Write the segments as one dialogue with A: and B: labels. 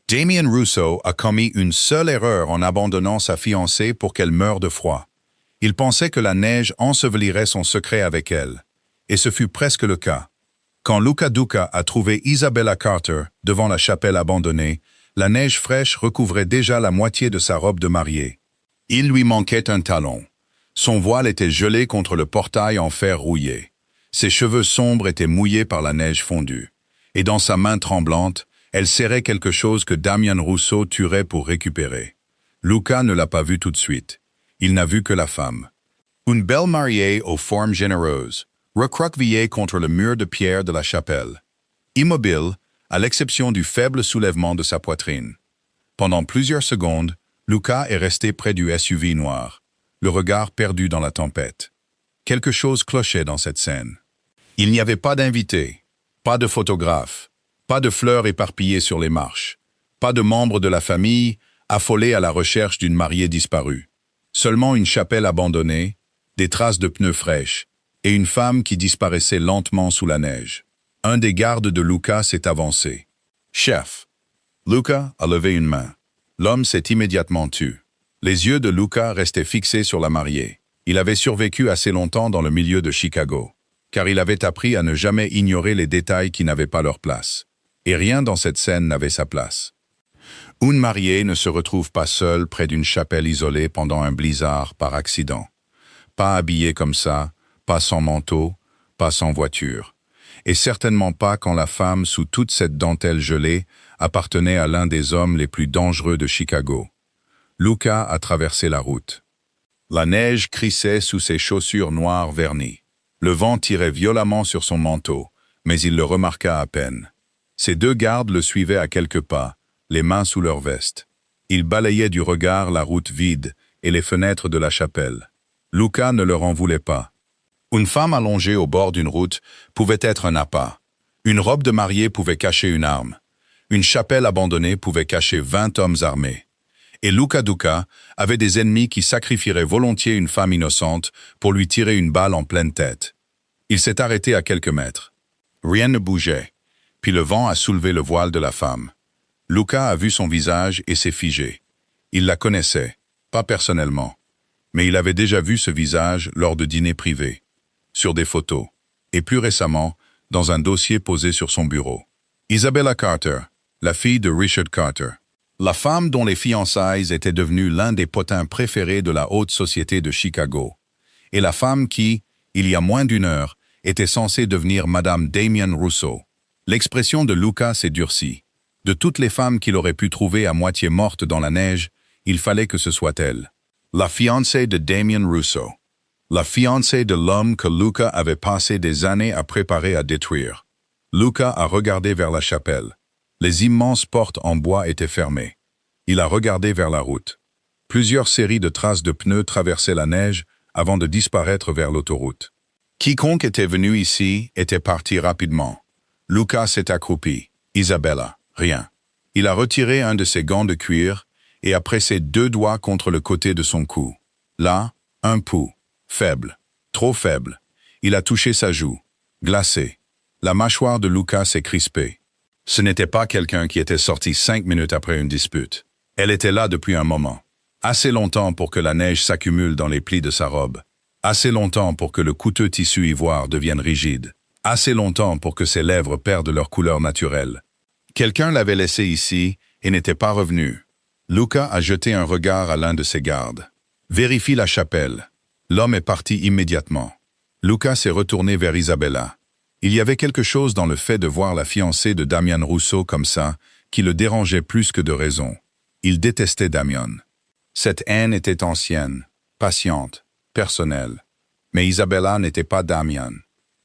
A: Damien Rousseau a commis une seule erreur en abandonnant sa fiancée pour qu'elle meure de froid. Il pensait que la neige ensevelirait son secret avec elle. Et ce fut presque le cas. Quand Luca Duca a trouvé Isabella Carter devant la chapelle abandonnée, la neige fraîche recouvrait déjà la moitié de sa robe de mariée. Il lui manquait un talon. Son voile était gelé contre le portail en fer rouillé. Ses cheveux sombres étaient mouillés par la neige fondue. Et dans sa main tremblante, elle serrait quelque chose que Damien Rousseau tuerait pour récupérer. Luca ne l'a pas vu tout de suite. Il n'a vu que la femme. Une belle mariée aux formes généreuses, recroquevillée contre le mur de pierre de la chapelle. Immobile, à l'exception du faible soulèvement de sa poitrine. Pendant plusieurs secondes, Luca est resté près du SUV noir, le regard perdu dans la tempête. Quelque chose clochait dans cette scène. Il n'y avait pas d'invité, pas de photographe, pas de fleurs éparpillées sur les marches, pas de membres de la famille affolés à la recherche d'une mariée disparue. Seulement une chapelle abandonnée, des traces de pneus fraîches, et une femme qui disparaissait lentement sous la neige. Un des gardes de Luca s'est avancé. « Chef !» Luca a levé une main. L'homme s'est immédiatement tu. Les yeux de Luca restaient fixés sur la mariée. Il avait survécu assez longtemps dans le milieu de Chicago, car il avait appris à ne jamais ignorer les détails qui n'avaient pas leur place. Et rien dans cette scène n'avait sa place. Une mariée ne se retrouve pas seule près d'une chapelle isolée pendant un blizzard par accident. Pas habillée comme ça, pas sans manteau, pas sans voiture. Et certainement pas quand la femme, sous toute cette dentelle gelée, appartenait à l'un des hommes les plus dangereux de Chicago. Luca a traversé la route. La neige crissait sous ses chaussures noires vernies. Le vent tirait violemment sur son manteau, mais il le remarqua à peine. Ses deux gardes le suivaient à quelques pas, les mains sous leurs vestes. Ils balayaient du regard la route vide et les fenêtres de la chapelle. Luca ne leur en voulait pas. Une femme allongée au bord d'une route pouvait être un appât. Une robe de mariée pouvait cacher une arme. Une chapelle abandonnée pouvait cacher 20 hommes armés. Et Luca Duca avait des ennemis qui sacrifieraient volontiers une femme innocente pour lui tirer une balle en pleine tête. Il s'est arrêté à quelques mètres. Rien ne bougeait, puis le vent a soulevé le voile de la femme. Luca a vu son visage et s'est figé. Il la connaissait, pas personnellement, mais il avait déjà vu ce visage lors de dîners privés, sur des photos, et plus récemment, dans un dossier posé sur son bureau. Isabella Carter, la fille de Richard Carter. La femme dont les fiançailles étaient devenues l'un des potins préférés de la haute société de Chicago. Et la femme qui, il y a moins d'une heure, était censée devenir Madame Damien Rousseau. L'expression de Luca s'est durcie. De toutes les femmes qu'il aurait pu trouver à moitié mortes dans la neige, il fallait que ce soit elle. La fiancée de Damien Rousseau. La fiancée de l'homme que Luca avait passé des années à préparer à détruire. Luca a regardé vers la chapelle. Les immenses portes en bois étaient fermées. Il a regardé vers la route. Plusieurs séries de traces de pneus traversaient la neige avant de disparaître vers l'autoroute. Quiconque était venu ici était parti rapidement. Luca s'est accroupi. Isabella, rien. Il a retiré un de ses gants de cuir et a pressé 2 doigts contre le côté de son cou. Là, un pouls. Faible. Trop faible. Il a touché sa joue. Glacée. La mâchoire de Luca s'est crispée. Ce n'était pas quelqu'un qui était sorti 5 minutes après une dispute. Elle était là depuis un moment. Assez longtemps pour que la neige s'accumule dans les plis de sa robe. Assez longtemps pour que le coûteux tissu ivoire devienne rigide. Assez longtemps pour que ses lèvres perdent leur couleur naturelle. Quelqu'un l'avait laissé ici et n'était pas revenu. Luca a jeté un regard à l'un de ses gardes. Vérifie la chapelle. L'homme est parti immédiatement. Luca s'est retourné vers Isabella. Il y avait quelque chose dans le fait de voir la fiancée de Damien Rousseau comme ça qui le dérangeait plus que de raison. Il détestait Damien. Cette haine était ancienne, patiente, personnelle. Mais Isabella n'était pas Damien.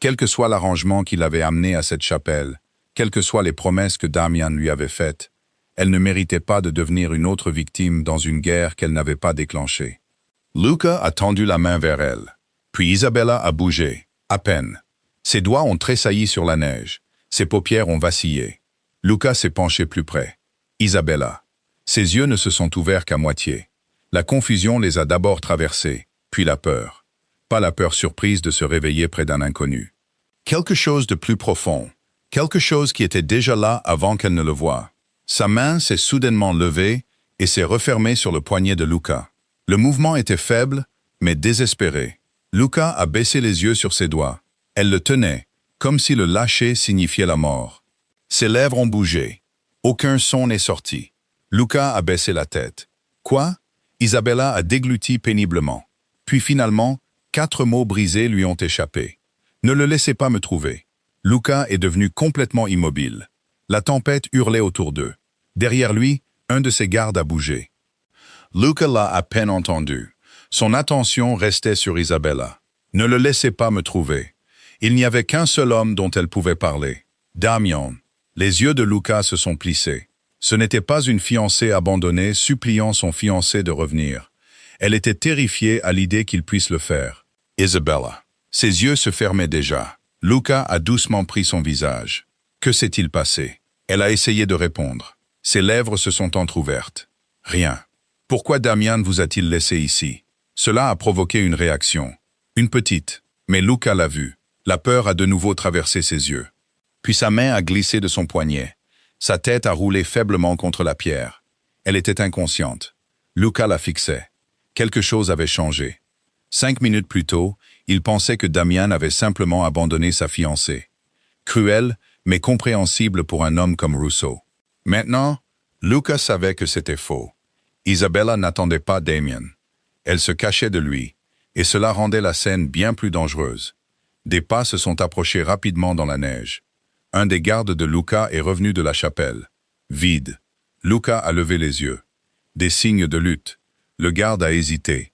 A: Quel que soit l'arrangement qui l'avait amené à cette chapelle, quelles que soient les promesses que Damien lui avait faites, elle ne méritait pas de devenir une autre victime dans une guerre qu'elle n'avait pas déclenchée. Luca a tendu la main vers elle. Puis Isabella a bougé, à peine. Ses doigts ont tressailli sur la neige. Ses paupières ont vacillé. Luca s'est penché plus près. Isabella. Ses yeux ne se sont ouverts qu'à moitié. La confusion les a d'abord traversés, puis la peur. Pas la peur surprise de se réveiller près d'un inconnu. Quelque chose de plus profond. Quelque chose qui était déjà là avant qu'elle ne le voie. Sa main s'est soudainement levée et s'est refermée sur le poignet de Luca. Le mouvement était faible, mais désespéré. Luca a baissé les yeux sur ses doigts. Elle le tenait, comme si le lâcher signifiait la mort. Ses lèvres ont bougé. Aucun son n'est sorti. Luca a baissé la tête. Quoi? Isabella a dégluti péniblement. Puis finalement, 4 mots brisés lui ont échappé. Ne le laissez pas me trouver. Luca est devenu complètement immobile. La tempête hurlait autour d'eux. Derrière lui, un de ses gardes a bougé. Luca l'a à peine entendu. Son attention restait sur Isabella. Ne le laissez pas me trouver. Il n'y avait qu'un seul homme dont elle pouvait parler. Damian. Les yeux de Luca se sont plissés. Ce n'était pas une fiancée abandonnée suppliant son fiancé de revenir. Elle était terrifiée à l'idée qu'il puisse le faire. Isabella. Ses yeux se fermaient déjà. Luca a doucement pris son visage. Que s'est-il passé? Elle a essayé de répondre. Ses lèvres se sont entr'ouvertes. Rien. Pourquoi Damian vous a-t-il laissé ici? Cela a provoqué une réaction. Une petite. Mais Luca l'a vue. La peur a de nouveau traversé ses yeux. Puis sa main a glissé de son poignet. Sa tête a roulé faiblement contre la pierre. Elle était inconsciente. Luca la fixait. Quelque chose avait changé. 5 minutes plus tôt, il pensait que Damian avait simplement abandonné sa fiancée. Cruel, mais compréhensible pour un homme comme Rousseau. Maintenant, Luca savait que c'était faux. Isabella n'attendait pas Damian. Elle se cachait de lui, et cela rendait la scène bien plus dangereuse. Des pas se sont approchés rapidement dans la neige. Un des gardes de Luca est revenu de la chapelle. Vide. Luca a levé les yeux. Des signes de lutte. Le garde a hésité.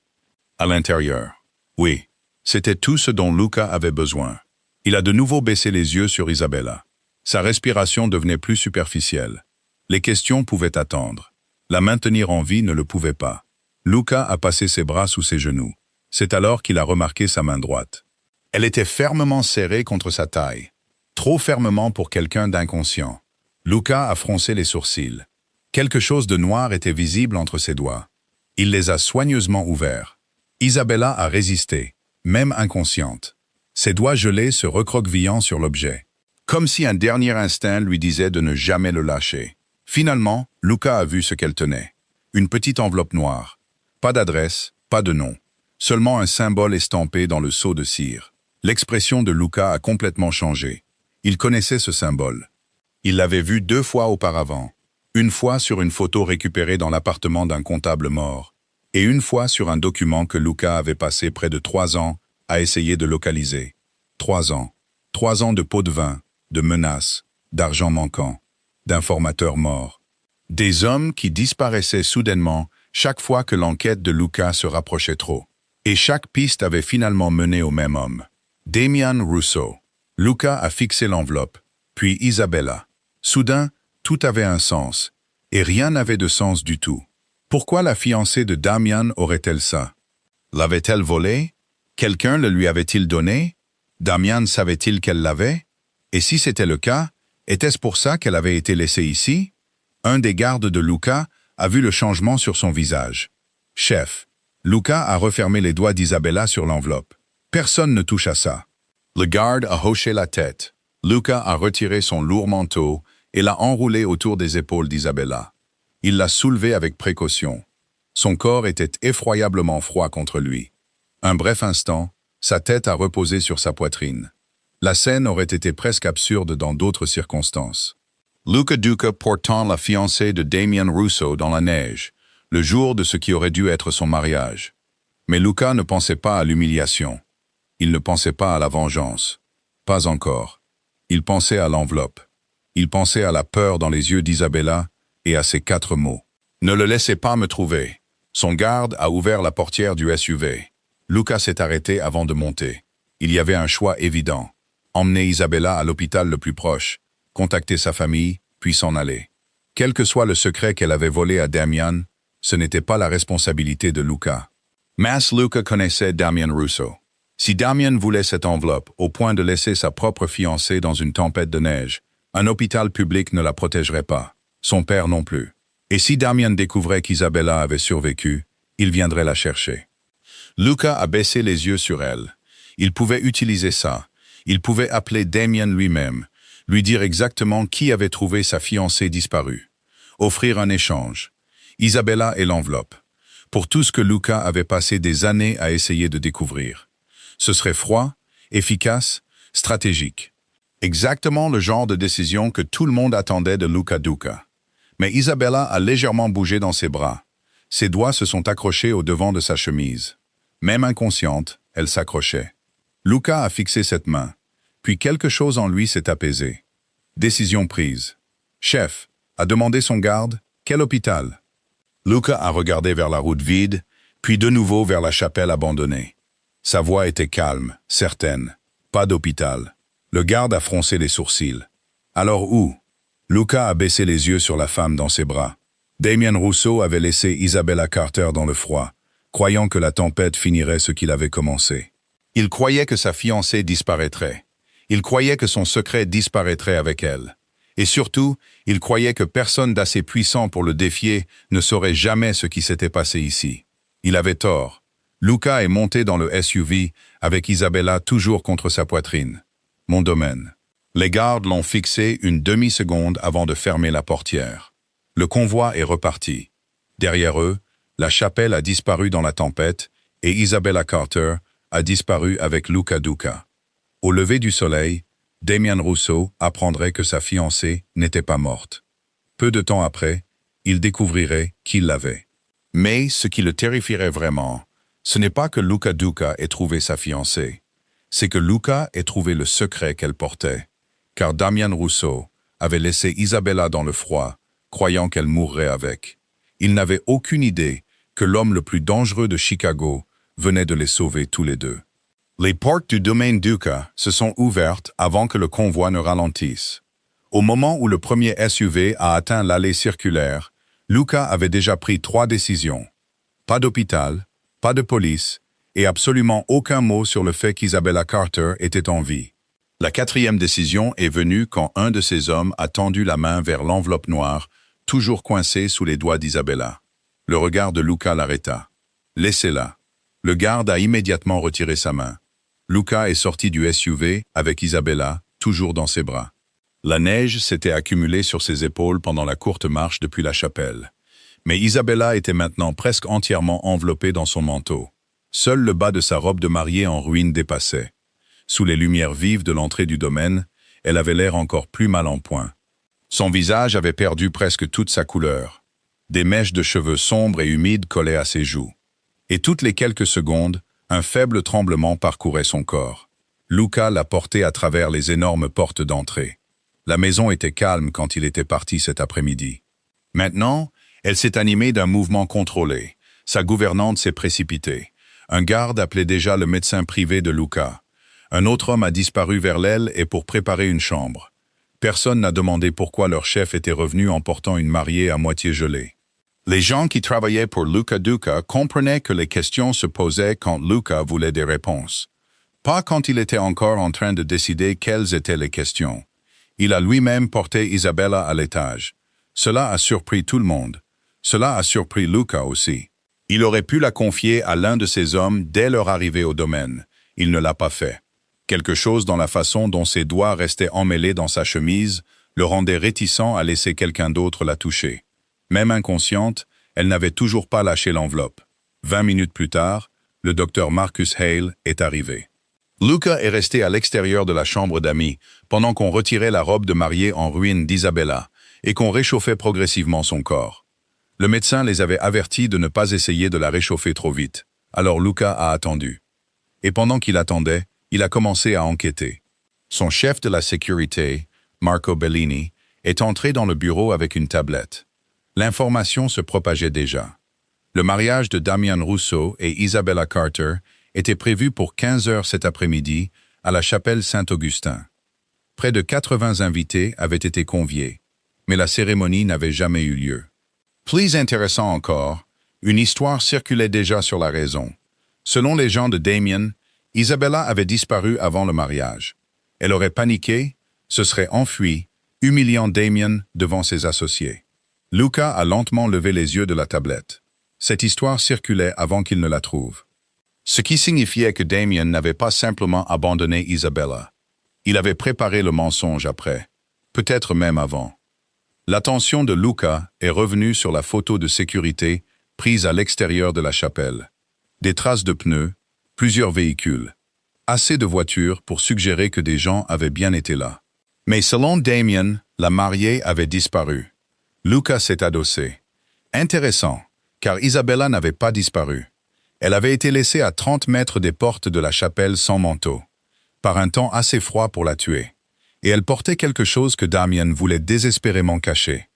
A: À l'intérieur. Oui, c'était tout ce dont Luca avait besoin. Il a de nouveau baissé les yeux sur Isabella. Sa respiration devenait plus superficielle. Les questions pouvaient attendre. La maintenir en vie ne le pouvait pas. Luca a passé ses bras sous ses genoux. C'est alors qu'il a remarqué sa main droite. Elle était fermement serrée contre sa taille. Trop fermement pour quelqu'un d'inconscient. Luca a froncé les sourcils. Quelque chose de noir était visible entre ses doigts. Il les a soigneusement ouverts. Isabella a résisté, même inconsciente. Ses doigts gelés se recroquevillant sur l'objet. Comme si un dernier instinct lui disait de ne jamais le lâcher. Finalement, Luca a vu ce qu'elle tenait. Une petite enveloppe noire. Pas d'adresse, pas de nom. Seulement un symbole estampé dans le seau de cire. L'expression de Luca a complètement changé. Il connaissait ce symbole. Il l'avait vu 2 fois auparavant. Une fois sur une photo récupérée dans l'appartement d'un comptable mort, et une fois sur un document que Luca avait passé près de 3 ans à essayer de localiser. 3 ans. 3 ans de pots de vin, de menaces, d'argent manquant, d'informateurs morts. Des hommes qui disparaissaient soudainement chaque fois que l'enquête de Luca se rapprochait trop. Et chaque piste avait finalement mené au même homme. Damian Rousseau. Luca a fixé l'enveloppe, puis Isabella. Soudain, tout avait un sens, et rien n'avait de sens du tout. Pourquoi la fiancée de Damian aurait-elle ça? L'avait-elle volé? Quelqu'un le lui avait-il donné? Damian savait-il qu'elle l'avait? Et si c'était le cas, était-ce pour ça qu'elle avait été laissée ici? Un des gardes de Luca a vu le changement sur son visage. Chef. Luca a refermé les doigts d'Isabella sur l'enveloppe. Personne ne touche à ça. Le garde a hoché la tête. Luca a retiré son lourd manteau et l'a enroulé autour des épaules d'Isabella. Il l'a soulevé avec précaution. Son corps était effroyablement froid contre lui. Un bref instant, sa tête a reposé sur sa poitrine. La scène aurait été presque absurde dans d'autres circonstances. Luca Duca portant la fiancée de Damian Rousseau dans la neige, le jour de ce qui aurait dû être son mariage. Mais Luca ne pensait pas à l'humiliation. Il ne pensait pas à la vengeance. Pas encore. Il pensait à l'enveloppe. Il pensait à la peur dans les yeux d'Isabella et à ces 4 mots. Ne le laissez pas me trouver. Son garde a ouvert la portière du SUV. Luca s'est arrêté avant de monter. Il y avait un choix évident. Emmener Isabella à l'hôpital le plus proche, contacter sa famille, puis s'en aller. Quel que soit le secret qu'elle avait volé à Damian, ce n'était pas la responsabilité de Luca. Mais Luca connaissait Damian Rousseau. Si Damian voulait cette enveloppe au point de laisser sa propre fiancée dans une tempête de neige, un hôpital public ne la protégerait pas. Son père non plus. Et si Damian découvrait qu'Isabella avait survécu, il viendrait la chercher. Luca a baissé les yeux sur elle. Il pouvait utiliser ça. Il pouvait appeler Damian lui-même, lui dire exactement qui avait trouvé sa fiancée disparue. offrir un échange. Isabella et l'enveloppe. Pour tout ce que Luca avait passé des années à essayer de découvrir. Ce serait froid, efficace, stratégique. Exactement le genre de décision que tout le monde attendait de Luca Duca. Mais Isabella a légèrement bougé dans ses bras. Ses doigts se sont accrochés au devant de sa chemise. Même inconsciente, elle s'accrochait. Luca a fixé cette main. Puis quelque chose en lui s'est apaisé. Décision prise. Chef a demandé son garde, quel hôpital? Luca a regardé vers la route vide, puis de nouveau vers la chapelle abandonnée. Sa voix était calme, certaine. Pas d'hôpital. Le garde a froncé les sourcils. Alors où? Luca a baissé les yeux sur la femme dans ses bras. Damien Rousseau avait laissé Isabella Carter dans le froid, croyant que la tempête finirait ce qu'il avait commencé. Il croyait que sa fiancée disparaîtrait. Il croyait que son secret disparaîtrait avec elle. Et surtout, il croyait que personne d'assez puissant pour le défier ne saurait jamais ce qui s'était passé ici. Il avait tort. Luca est monté dans le SUV, avec Isabella toujours contre sa poitrine. Mon domaine. Les gardes l'ont fixé une demi-seconde avant de fermer la portière. Le convoi est reparti. Derrière eux, la chapelle a disparu dans la tempête et Isabella Carter a disparu avec Luca Duca. Au lever du soleil, Damien Rousseau apprendrait que sa fiancée n'était pas morte. Peu de temps après, il découvrirait qui l'avait. Mais ce qui le terrifierait vraiment, ce n'est pas que Luca Duca ait trouvé sa fiancée, c'est que Luca ait trouvé le secret qu'elle portait, car Damien Rousseau avait laissé Isabella dans le froid, croyant qu'elle mourrait avec. Il n'avait aucune idée que l'homme le plus dangereux de Chicago venait de les sauver tous les deux. Les portes du domaine Duca se sont ouvertes avant que le convoi ne ralentisse. Au moment où le premier SUV a atteint l'allée circulaire, Luca avait déjà pris 3 décisions. Pas d'hôpital, pas de police, et absolument aucun mot sur le fait qu'Isabella Carter était en vie. La 4e décision est venue quand un de ces hommes a tendu la main vers l'enveloppe noire, toujours coincée sous les doigts d'Isabella. Le regard de Luca l'arrêta. « Laissez-la ». Le garde a immédiatement retiré sa main. Luca est sorti du SUV avec Isabella, toujours dans ses bras. La neige s'était accumulée sur ses épaules pendant la courte marche depuis la chapelle. Mais Isabella était maintenant presque entièrement enveloppée dans son manteau. Seul le bas de sa robe de mariée en ruine dépassait. Sous les lumières vives de l'entrée du domaine, elle avait l'air encore plus mal en point. Son visage avait perdu presque toute sa couleur. Des mèches de cheveux sombres et humides collaient à ses joues. Et toutes les quelques secondes, un faible tremblement parcourait son corps. Luca l'a porté à travers les énormes portes d'entrée. La maison était calme quand il était parti cet après-midi. Maintenant, elle s'est animée d'un mouvement contrôlé. Sa gouvernante s'est précipitée. Un garde appelait déjà le médecin privé de Luca. Un autre homme a disparu vers l'aile et pour préparer une chambre. Personne n'a demandé pourquoi leur chef était revenu en portant une mariée à moitié gelée. Les gens qui travaillaient pour Luca Duca comprenaient que les questions se posaient quand Luca voulait des réponses. Pas quand il était encore en train de décider quelles étaient les questions. Il a lui-même porté Isabella à l'étage. Cela a surpris tout le monde. Cela a surpris Luca aussi. Il aurait pu la confier à l'un de ses hommes dès leur arrivée au domaine. Il ne l'a pas fait. Quelque chose dans la façon dont ses doigts restaient emmêlés dans sa chemise le rendait réticent à laisser quelqu'un d'autre la toucher. Même inconsciente, elle n'avait toujours pas lâché l'enveloppe. 20 minutes plus tard, le docteur Marcus Hale est arrivé. Luca est resté à l'extérieur de la chambre d'amis pendant qu'on retirait la robe de mariée en ruine d'Isabella et qu'on réchauffait progressivement son corps. Le médecin les avait avertis de ne pas essayer de la réchauffer trop vite, alors Luca a attendu. Et pendant qu'il attendait, il a commencé à enquêter. Son chef de la sécurité, Marco Bellini, est entré dans le bureau avec une tablette. L'information se propageait déjà. Le mariage de Damien Rousseau et Isabella Carter était prévu pour 15 heures cet après-midi à la chapelle Saint-Augustin. Près de 80 invités avaient été conviés, mais la cérémonie n'avait jamais eu lieu. Plus intéressant encore, une histoire circulait déjà sur la raison. Selon les gens de Damien, Isabella avait disparu avant le mariage. Elle aurait paniqué, se serait enfuie, humiliant Damien devant ses associés. Luca a lentement levé les yeux de la tablette. Cette histoire circulait avant qu'il ne la trouve. Ce qui signifiait que Damien n'avait pas simplement abandonné Isabella. Il avait préparé le mensonge après, peut-être même avant. L'attention de Luca est revenue sur la photo de sécurité prise à l'extérieur de la chapelle. Des traces de pneus, plusieurs véhicules. Assez de voitures pour suggérer que des gens avaient bien été là. Mais selon Damien, la mariée avait disparu. Luca s'est adossé. Intéressant, car Isabella n'avait pas disparu. Elle avait été laissée à 30 mètres des portes de la chapelle sans manteau, par un temps assez froid pour la tuer. Et elle portait quelque chose que Damien voulait désespérément cacher.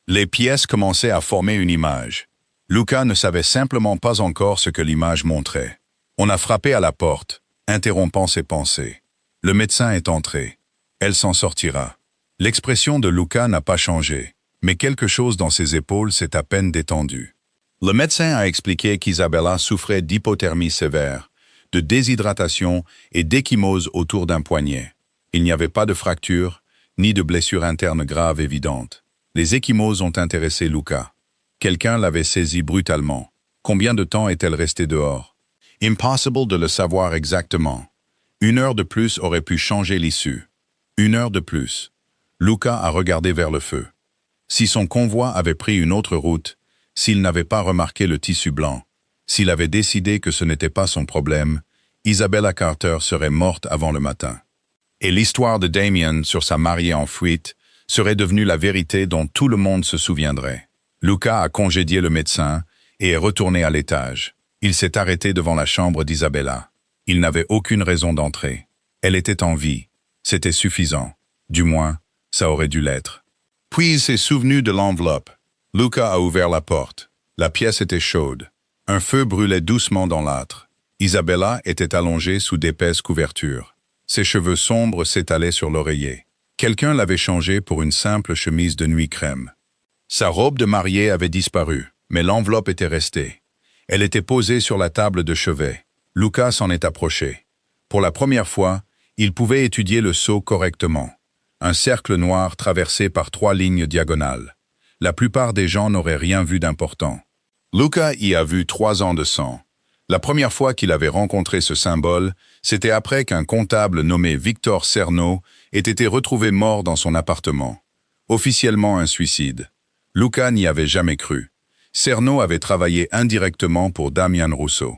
A: Les pièces commençaient à former une image. Luca ne savait simplement pas encore ce que l'image montrait. On a frappé à la porte, interrompant ses pensées. Le médecin est entré. Elle s'en sortira. L'expression de Luca n'a pas changé, mais quelque chose dans ses épaules s'est à peine détendu. Le médecin a expliqué qu'Isabella souffrait d'hypothermie sévère, de déshydratation et d'échymose autour d'un poignet. Il n'y avait pas de fracture, ni de blessure interne grave évidente. Les échymoses ont intéressé Luca. Quelqu'un l'avait saisie brutalement. Combien de temps est-elle restée dehors? Impossible de le savoir exactement. 1 heure de plus aurait pu changer l'issue. 1 heure de plus. Luca a regardé vers le feu. Si son convoi avait pris une autre route, s'il n'avait pas remarqué le tissu blanc, s'il avait décidé que ce n'était pas son problème, Isabella Carter serait morte avant le matin. Et l'histoire de Damien sur sa mariée en fuite serait devenue la vérité dont tout le monde se souviendrait. Luca a congédié le médecin et est retourné à l'étage. Il s'est arrêté devant la chambre d'Isabella. Il n'avait aucune raison d'entrer. Elle était en vie. C'était suffisant. Du moins, ça aurait dû l'être. Puis il s'est souvenu de l'enveloppe. Luca a ouvert la porte. La pièce était chaude. Un feu brûlait doucement dans l'âtre. Isabella était allongée sous d'épaisses couvertures. Ses cheveux sombres s'étalaient sur l'oreiller. Quelqu'un l'avait changée pour une simple chemise de nuit crème. Sa robe de mariée avait disparu, mais l'enveloppe était restée. Elle était posée sur la table de chevet. Luca s'en est approché. Pour la première fois, il pouvait étudier le sceau correctement. Un cercle noir traversé par 3 lignes diagonales. La plupart des gens n'auraient rien vu d'important. Luca y a vu 3 ans de sang. La première fois qu'il avait rencontré ce symbole, c'était après qu'un comptable nommé Victor Cerno ait été retrouvé mort dans son appartement. Officiellement un suicide. Luca n'y avait jamais cru. Cerno avait travaillé indirectement pour Damian Rousseau.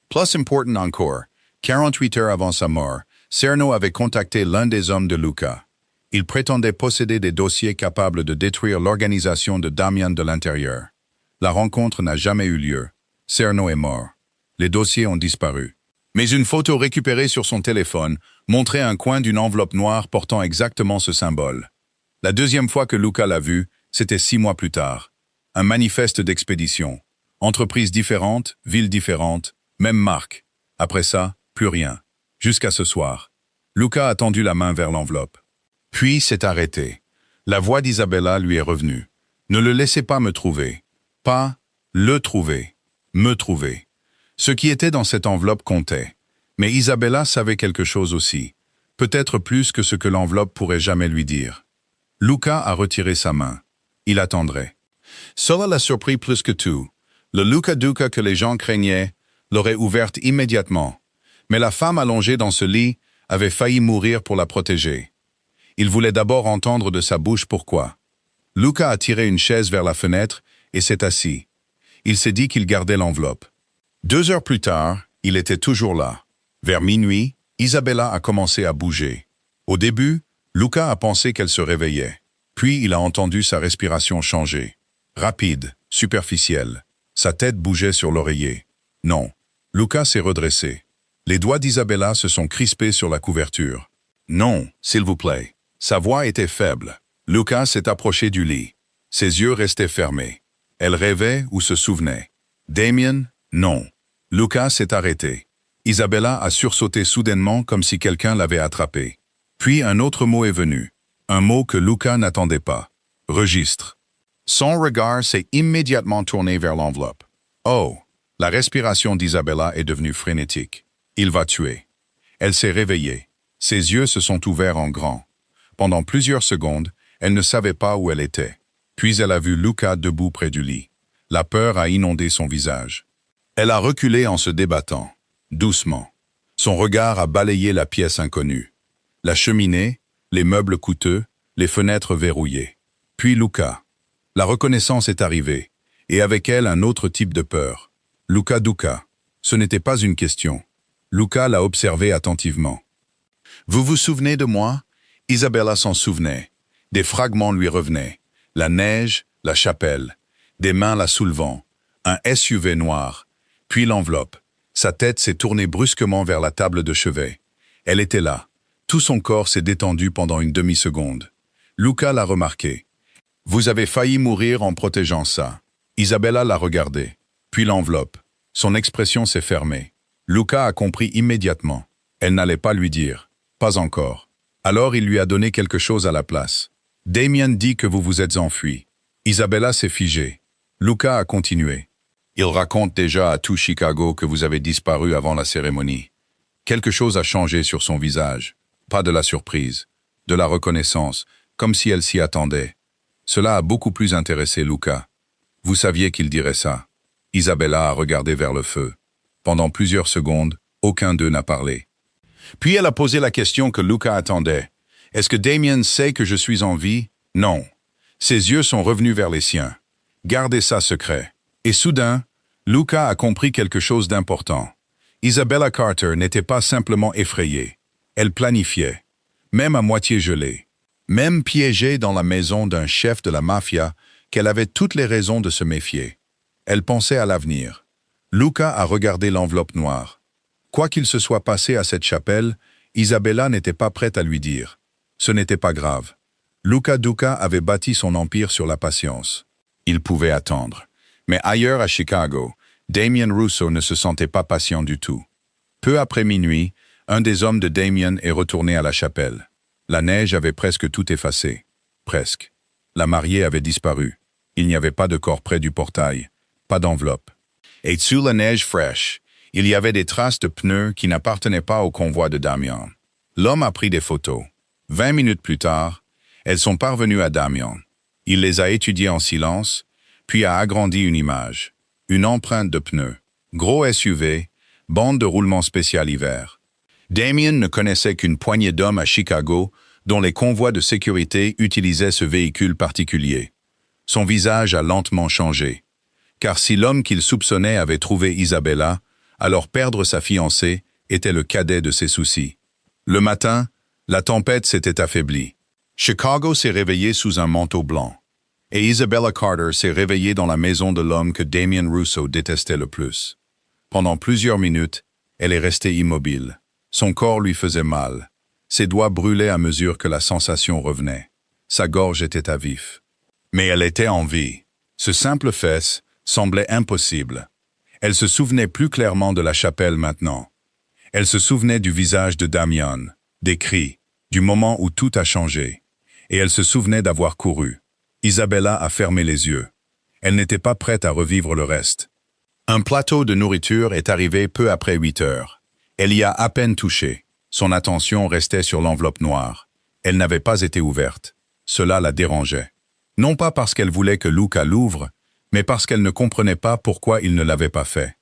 A: Plus important encore, 48 heures avant sa mort, Cerno avait contacté l'un des hommes de Luca. Il prétendait posséder des dossiers capables de détruire l'organisation de Damian de l'intérieur. La rencontre n'a jamais eu lieu. Cerno est mort. Les dossiers ont disparu. Mais une photo récupérée sur son téléphone montrait un coin d'une enveloppe noire portant exactement ce symbole. La deuxième fois que Luca l'a vu, c'était 6 mois plus tard. Un manifeste d'expédition. Entreprises différentes, villes différentes, même marque. Après ça, plus rien. Jusqu'à ce soir. Luca a tendu la main vers l'enveloppe. Puis s'est arrêté. La voix d'Isabella lui est revenue. Ne le laissez pas me trouver. Pas le trouver. Me trouver. Ce qui était dans cette enveloppe comptait. Mais Isabella savait quelque chose aussi. Peut-être plus que ce que l'enveloppe pourrait jamais lui dire. Luca a retiré sa main. Il attendrait. Cela l'a surpris plus que tout. Le Luca Duca que les gens craignaient l'aurait ouverte immédiatement. Mais la femme allongée dans ce lit avait failli mourir pour la protéger. Il voulait d'abord entendre de sa bouche pourquoi. Luca a tiré une chaise vers la fenêtre et s'est assis. Il s'est dit qu'il gardait l'enveloppe. 2 heures plus tard, il était toujours là. Vers minuit, Isabella a commencé à bouger. Au début, Luca a pensé qu'elle se réveillait. Puis il a entendu sa respiration changer. Rapide, superficielle. Sa tête bougeait sur l'oreiller. Non. Luca s'est redressé. Les doigts d'Isabella se sont crispés sur la couverture. Non, s'il vous plaît. Sa voix était faible. Luca s'est approché du lit. Ses yeux restaient fermés. Elle rêvait ou se souvenait. Damien? Non. Luca s'est arrêté. Isabella a sursauté soudainement comme si quelqu'un l'avait attrapé. Puis un autre mot est venu. Un mot que Luca n'attendait pas. Registre. Son regard s'est immédiatement tourné vers l'enveloppe. Oh! La respiration d'Isabella est devenue frénétique. Il va tuer. Elle s'est réveillée. Ses yeux se sont ouverts en grand. Pendant plusieurs secondes, elle ne savait pas où elle était. Puis elle a vu Luca debout près du lit. La peur a inondé son visage. Elle a reculé en se débattant, doucement. Son regard a balayé la pièce inconnue. La cheminée, les meubles coûteux, les fenêtres verrouillées. Puis Luca. La reconnaissance est arrivée, et avec elle un autre type de peur. Luca Duca. Ce n'était pas une question. Luca l'a observé attentivement. Vous vous souvenez de moi? Isabella s'en souvenait. Des fragments lui revenaient. La neige, la chapelle. Des mains la soulevant. Un SUV noir. Puis l'enveloppe. Sa tête s'est tournée brusquement vers la table de chevet. Elle était là. Tout son corps s'est détendu pendant une demi-seconde. Luca l'a remarqué. Vous avez failli mourir en protégeant ça. Isabella l'a regardé. Puis l'enveloppe. Son expression s'est fermée. Luca a compris immédiatement. Elle n'allait pas lui dire. Pas encore. Alors il lui a donné quelque chose à la place. Damien dit que vous vous êtes enfui. Isabella s'est figée. Luca a continué. Il raconte déjà à tout Chicago que vous avez disparu avant la cérémonie. Quelque chose a changé sur son visage. Pas de la surprise. De la reconnaissance, comme si elle s'y attendait. Cela a beaucoup plus intéressé Luca. Vous saviez qu'il dirait ça. Isabella a regardé vers le feu. Pendant plusieurs secondes, aucun d'eux n'a parlé. Puis elle a posé la question que Luca attendait. Est-ce que Damien sait que je suis en vie? Non. Ses yeux sont revenus vers les siens. Gardez ça secret. Et soudain, Luca a compris quelque chose d'important. Isabella Carter n'était pas simplement effrayée. Elle planifiait, même à moitié gelée, même piégée dans la maison d'un chef de la mafia qu'elle avait toutes les raisons de se méfier. Elle pensait à l'avenir. Luca a regardé l'enveloppe noire. Quoi qu'il se soit passé à cette chapelle, Isabella n'était pas prête à lui dire. Ce n'était pas grave. Luca Duca avait bâti son empire sur la patience. Il pouvait attendre. Mais ailleurs à Chicago, Damien Russo ne se sentait pas patient du tout. Peu après minuit, un des hommes de Damien est retourné à la chapelle. La neige avait presque tout effacé. Presque. La mariée avait disparu. Il n'y avait pas de corps près du portail. Pas d'enveloppe. Et sous la neige fraîche, il y avait des traces de pneus qui n'appartenaient pas au convoi de Damien. L'homme a pris des photos. 20 minutes plus tard, elles sont parvenues à Damien. Il les a étudiées en silence, puis a agrandi une image. Une empreinte de pneus. Gros SUV, bande de roulement spécial hiver. Damien ne connaissait qu'une poignée d'hommes à Chicago dont les convois de sécurité utilisaient ce véhicule particulier. Son visage a lentement changé. Car si l'homme qu'il soupçonnait avait trouvé Isabella, alors perdre sa fiancée était le cadet de ses soucis. Le matin, la tempête s'était affaiblie. Chicago s'est réveillé sous un manteau blanc. Et Isabella Carter s'est réveillée dans la maison de l'homme que Damien Russo détestait le plus. Pendant plusieurs minutes, elle est restée immobile. Son corps lui faisait mal. Ses doigts brûlaient à mesure que la sensation revenait. Sa gorge était à vif. Mais elle était en vie. Ce simple fait semblait impossible. Elle se souvenait plus clairement de la chapelle maintenant. Elle se souvenait du visage de Damien, des cris, du moment où tout a changé. Et elle se souvenait d'avoir couru. Isabella a fermé les yeux. Elle n'était pas prête à revivre le reste. Un plateau de nourriture est arrivé peu après 8 heures. Elle y a à peine touché. Son attention restait sur l'enveloppe noire. Elle n'avait pas été ouverte. Cela la dérangeait. Non pas parce qu'elle voulait que Luca l'ouvre, mais parce qu'elle ne comprenait pas pourquoi il ne l'avait pas fait.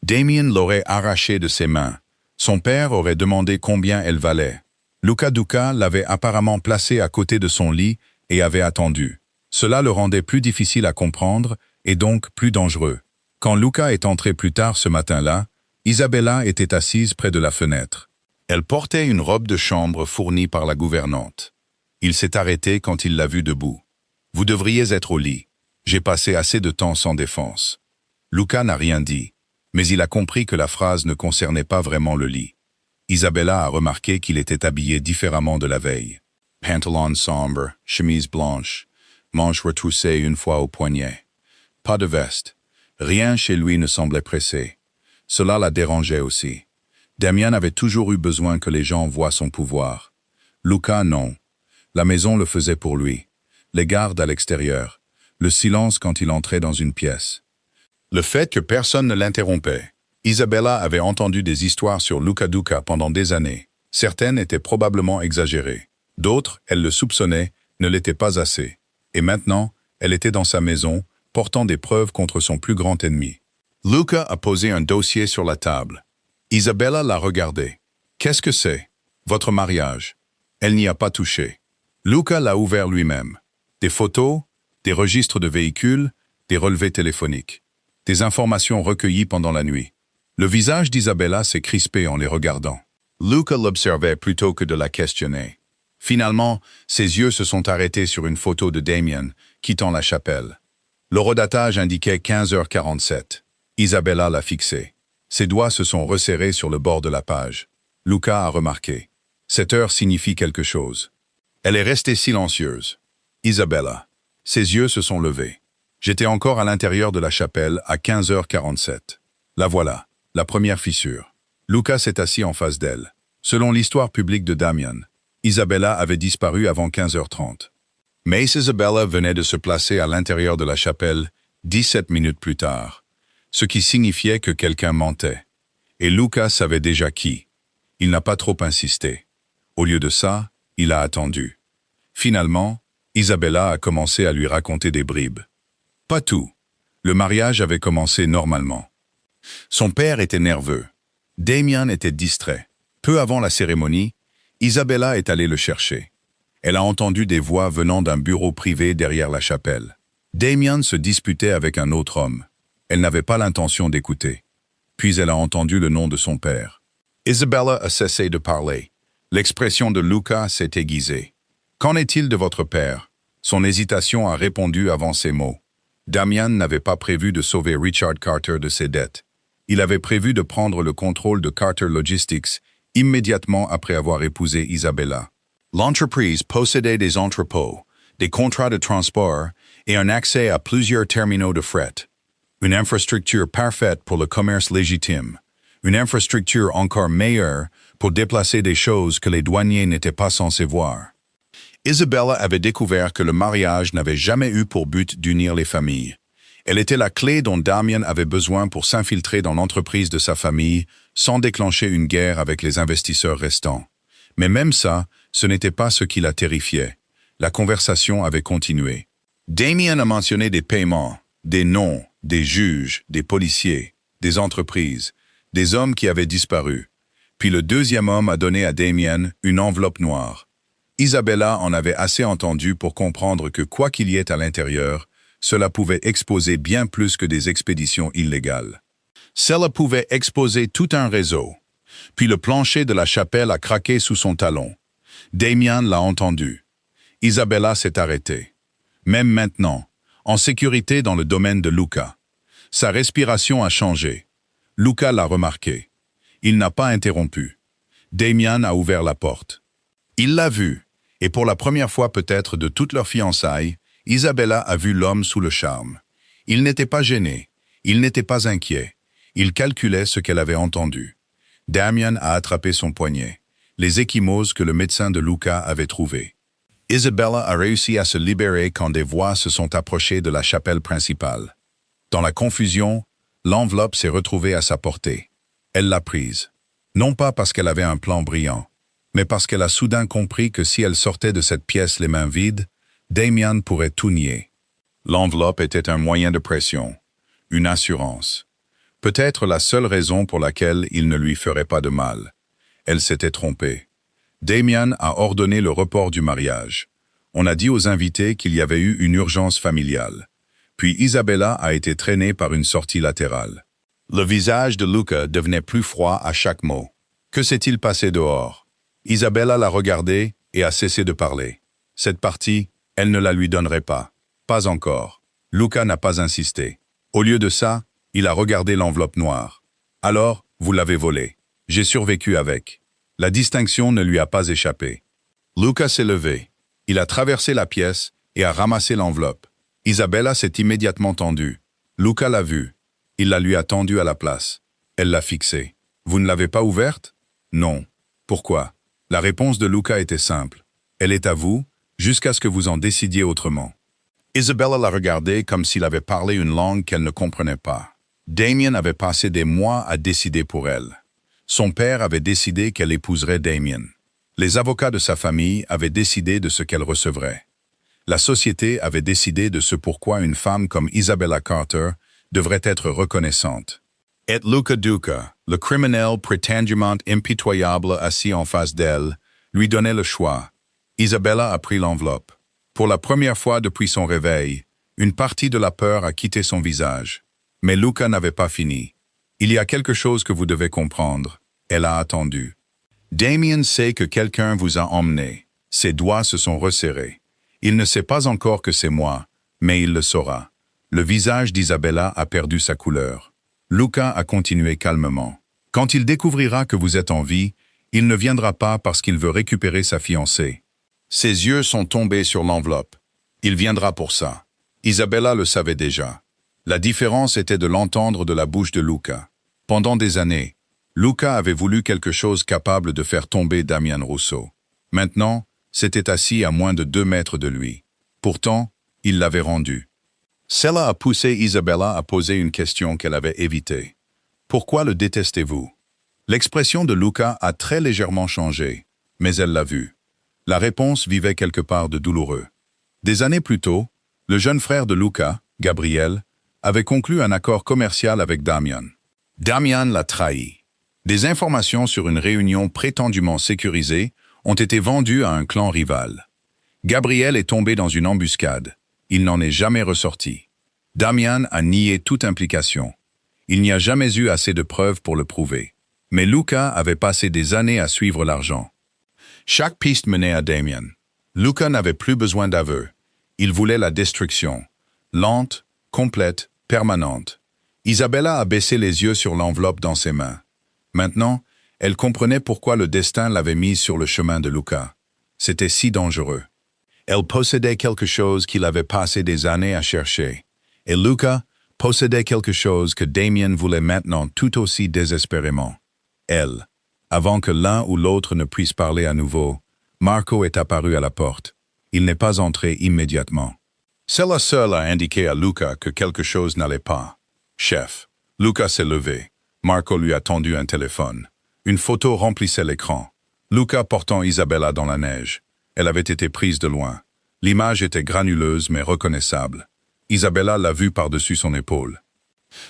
A: Damien l'aurait arrachée de ses mains. Son père aurait demandé combien elle valait. Luca Duca l'avait apparemment placée à côté de son lit et avait attendu. Cela le rendait plus difficile à comprendre et donc plus dangereux. Quand Luca est entré plus tard ce matin-là, Isabella était assise près de la fenêtre. Elle portait une robe de chambre fournie par la gouvernante. Il s'est arrêté quand il l'a vue debout. « Vous devriez être au lit. J'ai passé assez de temps sans défense. » Luca n'a rien dit, mais il a compris que la phrase ne concernait pas vraiment le lit. Isabella a remarqué qu'il était habillé différemment de la veille. Pantalon sombre, chemise blanche, manches retroussées une fois au poignet. Pas de veste. Rien chez lui ne semblait pressé. Cela la dérangeait aussi. Damien avait toujours eu besoin que les gens voient son pouvoir. Luca, non. La maison le faisait pour lui. Les gardes à l'extérieur. Le silence quand il entrait dans une pièce. Le fait que personne ne l'interrompait. Isabella avait entendu des histoires sur Luca Duca pendant des années. Certaines étaient probablement exagérées. D'autres, elle le soupçonnait, ne l'étaient pas assez. Et maintenant, elle était dans sa maison, portant des preuves contre son plus grand ennemi. Luca a posé un dossier sur la table. Isabella l'a regardé. « Qu'est-ce que c'est? Votre mariage. » Elle n'y a pas touché. Luca l'a ouvert lui-même. Des photos, des registres de véhicules, des relevés téléphoniques. Des informations recueillies pendant la nuit. Le visage d'Isabella s'est crispé en les regardant. Luca l'observait plutôt que de la questionner. Finalement, ses yeux se sont arrêtés sur une photo de Damien quittant la chapelle. L'horodatage indiquait 15h47. Isabella l'a fixé. Ses doigts se sont resserrés sur le bord de la page. Luca a remarqué. Cette heure signifie quelque chose. Elle est restée silencieuse. Isabella. Ses yeux se sont levés. J'étais encore à l'intérieur de la chapelle à 15h47. La voilà, la première fissure. Luca s'est assis en face d'elle. Selon l'histoire publique de Damien, Isabella avait disparu avant 15h30. Mais Isabella venait de se placer à l'intérieur de la chapelle 17 minutes plus tard, ce qui signifiait que quelqu'un mentait. Et Luca savait déjà qui. Il n'a pas trop insisté. Au lieu de ça, il a attendu. Finalement, Isabella a commencé à lui raconter des bribes. Pas tout. Le mariage avait commencé normalement. Son père était nerveux. Damien était distrait. Peu avant la cérémonie, Isabella est allée le chercher. Elle a entendu des voix venant d'un bureau privé derrière la chapelle. Damien se disputait avec un autre homme. Elle n'avait pas l'intention d'écouter. Puis elle a entendu le nom de son père. Isabella a cessé de parler. L'expression de Luca s'est aiguisée. « Qu'en est-il de votre père ?» Son hésitation a répondu avant ces mots. Damien n'avait pas prévu de sauver Richard Carter de ses dettes. Il avait prévu de prendre le contrôle de Carter Logistics immédiatement après avoir épousé Isabella. L'entreprise possédait des entrepôts, des contrats de transport et un accès à plusieurs terminaux de fret. Une infrastructure parfaite pour le commerce légitime. Une infrastructure encore meilleure pour déplacer des choses que les douaniers n'étaient pas censés voir. Isabella avait découvert que le mariage n'avait jamais eu pour but d'unir les familles. Elle était la clé dont Damien avait besoin pour s'infiltrer dans l'entreprise de sa famille sans déclencher une guerre avec les investisseurs restants. Mais même ça, ce n'était pas ce qui la terrifiait. La conversation avait continué. Damien a mentionné des paiements, des noms, des juges, des policiers, des entreprises, des hommes qui avaient disparu. Puis le deuxième homme a donné à Damien une enveloppe noire. Isabella en avait assez entendu pour comprendre que quoi qu'il y ait à l'intérieur, cela pouvait exposer bien plus que des expéditions illégales. Cela pouvait exposer tout un réseau. Puis le plancher de la chapelle a craqué sous son talon. Damien l'a entendu. Isabella s'est arrêtée. Même maintenant, en sécurité dans le domaine de Luca. Sa respiration a changé. Luca l'a remarqué. Il n'a pas interrompu. Damien a ouvert la porte. Il l'a vu, et pour la première fois peut-être de toute leur fiançailles, Isabella a vu l'homme sous le charme. Il n'était pas gêné, il n'était pas inquiet, il calculait ce qu'elle avait entendu. Damien a attrapé son poignet, les ecchymoses que le médecin de Luca avait trouvées. Isabella a réussi à se libérer quand des voix se sont approchées de la chapelle principale. Dans la confusion, l'enveloppe s'est retrouvée à sa portée. Elle l'a prise. Non pas parce qu'elle avait un plan brillant, mais parce qu'elle a soudain compris que si elle sortait de cette pièce les mains vides, Damien pourrait tout nier. L'enveloppe était un moyen de pression, une assurance. Peut-être la seule raison pour laquelle il ne lui ferait pas de mal. Elle s'était trompée. Damien a ordonné le report du mariage. On a dit aux invités qu'il y avait eu une urgence familiale. Puis Isabella a été traînée par une sortie latérale. Le visage de Luca devenait plus froid à chaque mot. Que s'est-il passé dehors? Isabella l'a regardé et a cessé de parler. Cette partie, elle ne la lui donnerait pas. Pas encore. Luca n'a pas insisté. Au lieu de ça, il a regardé l'enveloppe noire. Alors, vous l'avez volée. J'ai survécu avec. La distinction ne lui a pas échappé. Luca s'est levé. Il a traversé la pièce et a ramassé l'enveloppe. Isabella s'est immédiatement tendue. Luca l'a vue. Il la lui a tendue à la place. Elle l'a fixée. Vous ne l'avez pas ouverte? Non. Pourquoi? La réponse de Luca était simple. Elle est à vous, jusqu'à ce que vous en décidiez autrement. Isabella l'a regardé comme s'il avait parlé une langue qu'elle ne comprenait pas. Damien avait passé des mois à décider pour elle. Son père avait décidé qu'elle épouserait Damien. Les avocats de sa famille avaient décidé de ce qu'elle recevrait. La société avait décidé de ce pourquoi une femme comme Isabella Carter devrait être reconnaissante. Et Luca Duca, le criminel prétendument impitoyable assis en face d'elle, lui donnait le choix. Isabella a pris l'enveloppe. Pour la première fois depuis son réveil, une partie de la peur a quitté son visage. Mais Luca n'avait pas fini. Il y a quelque chose que vous devez comprendre. Elle a attendu. Damien sait que quelqu'un vous a emmené. Ses doigts se sont resserrés. Il ne sait pas encore que c'est moi, mais il le saura. Le visage d'Isabella a perdu sa couleur. Luca a continué calmement. Quand il découvrira que vous êtes en vie, il ne viendra pas parce qu'il veut récupérer sa fiancée. Ses yeux sont tombés sur l'enveloppe. Il viendra pour ça. Isabella le savait déjà. La différence était de l'entendre de la bouche de Luca. Pendant des années, Luca avait voulu quelque chose capable de faire tomber Damian Russo. Maintenant, c'était assis à moins de 2 mètres de lui. Pourtant, il l'avait rendu. Cela a poussé Isabella à poser une question qu'elle avait évitée. Pourquoi le détestez-vous? L'expression de Luca a très légèrement changé, mais elle l'a vu. La réponse vivait quelque part de douloureux. Des années plus tôt, le jeune frère de Luca, Gabriel, avait conclu un accord commercial avec Damian. Damian l'a trahi. Des informations sur une réunion prétendument sécurisée ont été vendues à un clan rival. Gabriel est tombé dans une embuscade. Il n'en est jamais ressorti. Damian a nié toute implication. Il n'y a jamais eu assez de preuves pour le prouver. Mais Luca avait passé des années à suivre l'argent. Chaque piste menait à Damian. Luca n'avait plus besoin d'aveux. Il voulait la destruction. Lente, complète, permanente. Isabella a baissé les yeux sur l'enveloppe dans ses mains. Maintenant, elle comprenait pourquoi le destin l'avait mise sur le chemin de Luca. C'était si dangereux. Elle possédait quelque chose qu'il avait passé des années à chercher. Et Luca possédait quelque chose que Damien voulait maintenant tout aussi désespérément. Elle. Avant que l'un ou l'autre ne puisse parler à nouveau, Marco est apparu à la porte. Il n'est pas entré immédiatement. Cela seul a indiqué à Luca que quelque chose n'allait pas. Chef. Luca s'est levé. Marco lui a tendu un téléphone. Une photo remplissait l'écran. Luca portant Isabella dans la neige. Elle avait été prise de loin. L'image était granuleuse mais reconnaissable. Isabella l'a vue par-dessus son épaule.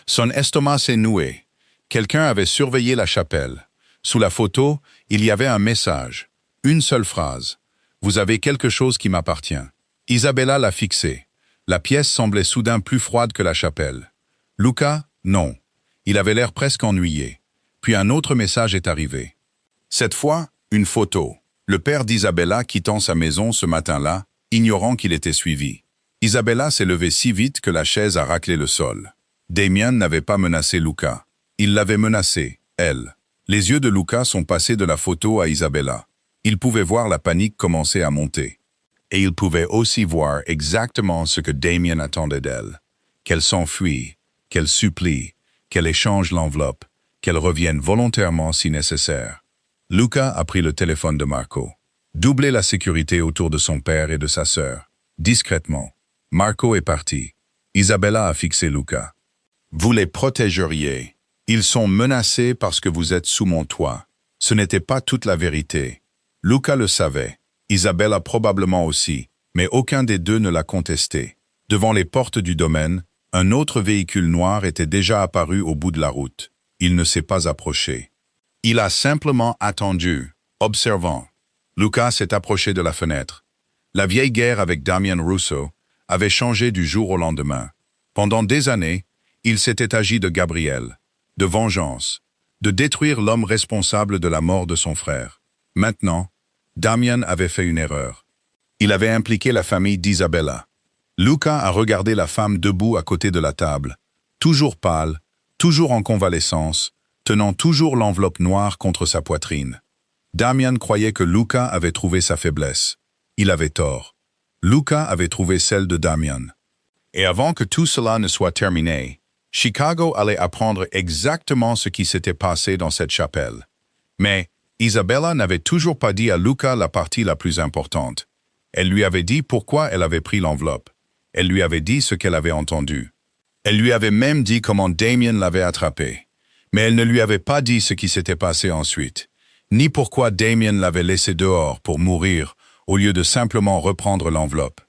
A: Son estomac s'est noué. Quelqu'un avait surveillé la chapelle. Sous la photo, il y avait un message. Une seule phrase. « Vous avez quelque chose qui m'appartient ». Isabella l'a fixé. La pièce semblait soudain plus froide que la chapelle. Luca, non. Il avait l'air presque ennuyé. Puis un autre message est arrivé. Cette fois, une photo. Le père d'Isabella quittant sa maison ce matin-là, ignorant qu'il était suivi. Isabella s'est levée si vite que la chaise a raclé le sol. Damien n'avait pas menacé Luca. Il l'avait menacée, elle. Les yeux de Luca sont passés de la photo à Isabella. Il pouvait voir la panique commencer à monter. Et il pouvait aussi voir exactement ce que Damien attendait d'elle. Qu'elle s'enfuit, qu'elle supplie, qu'elle échange l'enveloppe, qu'elle revienne volontairement si nécessaire. Luca a pris le téléphone de Marco. Doublé la sécurité autour de son père et de sa sœur. Discrètement. Marco est parti. Isabella a fixé Luca. Vous les protégeriez. Ils sont menacés parce que vous êtes sous mon toit. Ce n'était pas toute la vérité. Luca le savait. Isabella probablement aussi, mais aucun des deux ne l'a contesté. Devant les portes du domaine, un autre véhicule noir était déjà apparu au bout de la route. Il ne s'est pas approché. Il a simplement attendu, observant. Luca s'est approché de la fenêtre. La vieille guerre avec Damian Russo avait changé du jour au lendemain. Pendant des années, il s'était agi de Gabriel, de vengeance, de détruire l'homme responsable de la mort de son frère. Maintenant, Damian avait fait une erreur. Il avait impliqué la famille d'Isabella. Luca a regardé la femme debout à côté de la table, toujours pâle, toujours en convalescence, tenant toujours l'enveloppe noire contre sa poitrine. Damian croyait que Luca avait trouvé sa faiblesse. Il avait tort. Luca avait trouvé celle de Damian. Et avant que tout cela ne soit terminé, Chicago allait apprendre exactement ce qui s'était passé dans cette chapelle. Mais Isabella n'avait toujours pas dit à Luca la partie la plus importante. Elle lui avait dit pourquoi elle avait pris l'enveloppe. Elle lui avait dit ce qu'elle avait entendu. Elle lui avait même dit comment Damien l'avait attrapé. Mais elle ne lui avait pas dit ce qui s'était passé ensuite, ni pourquoi Damien l'avait laissé dehors pour mourir au lieu de simplement reprendre l'enveloppe.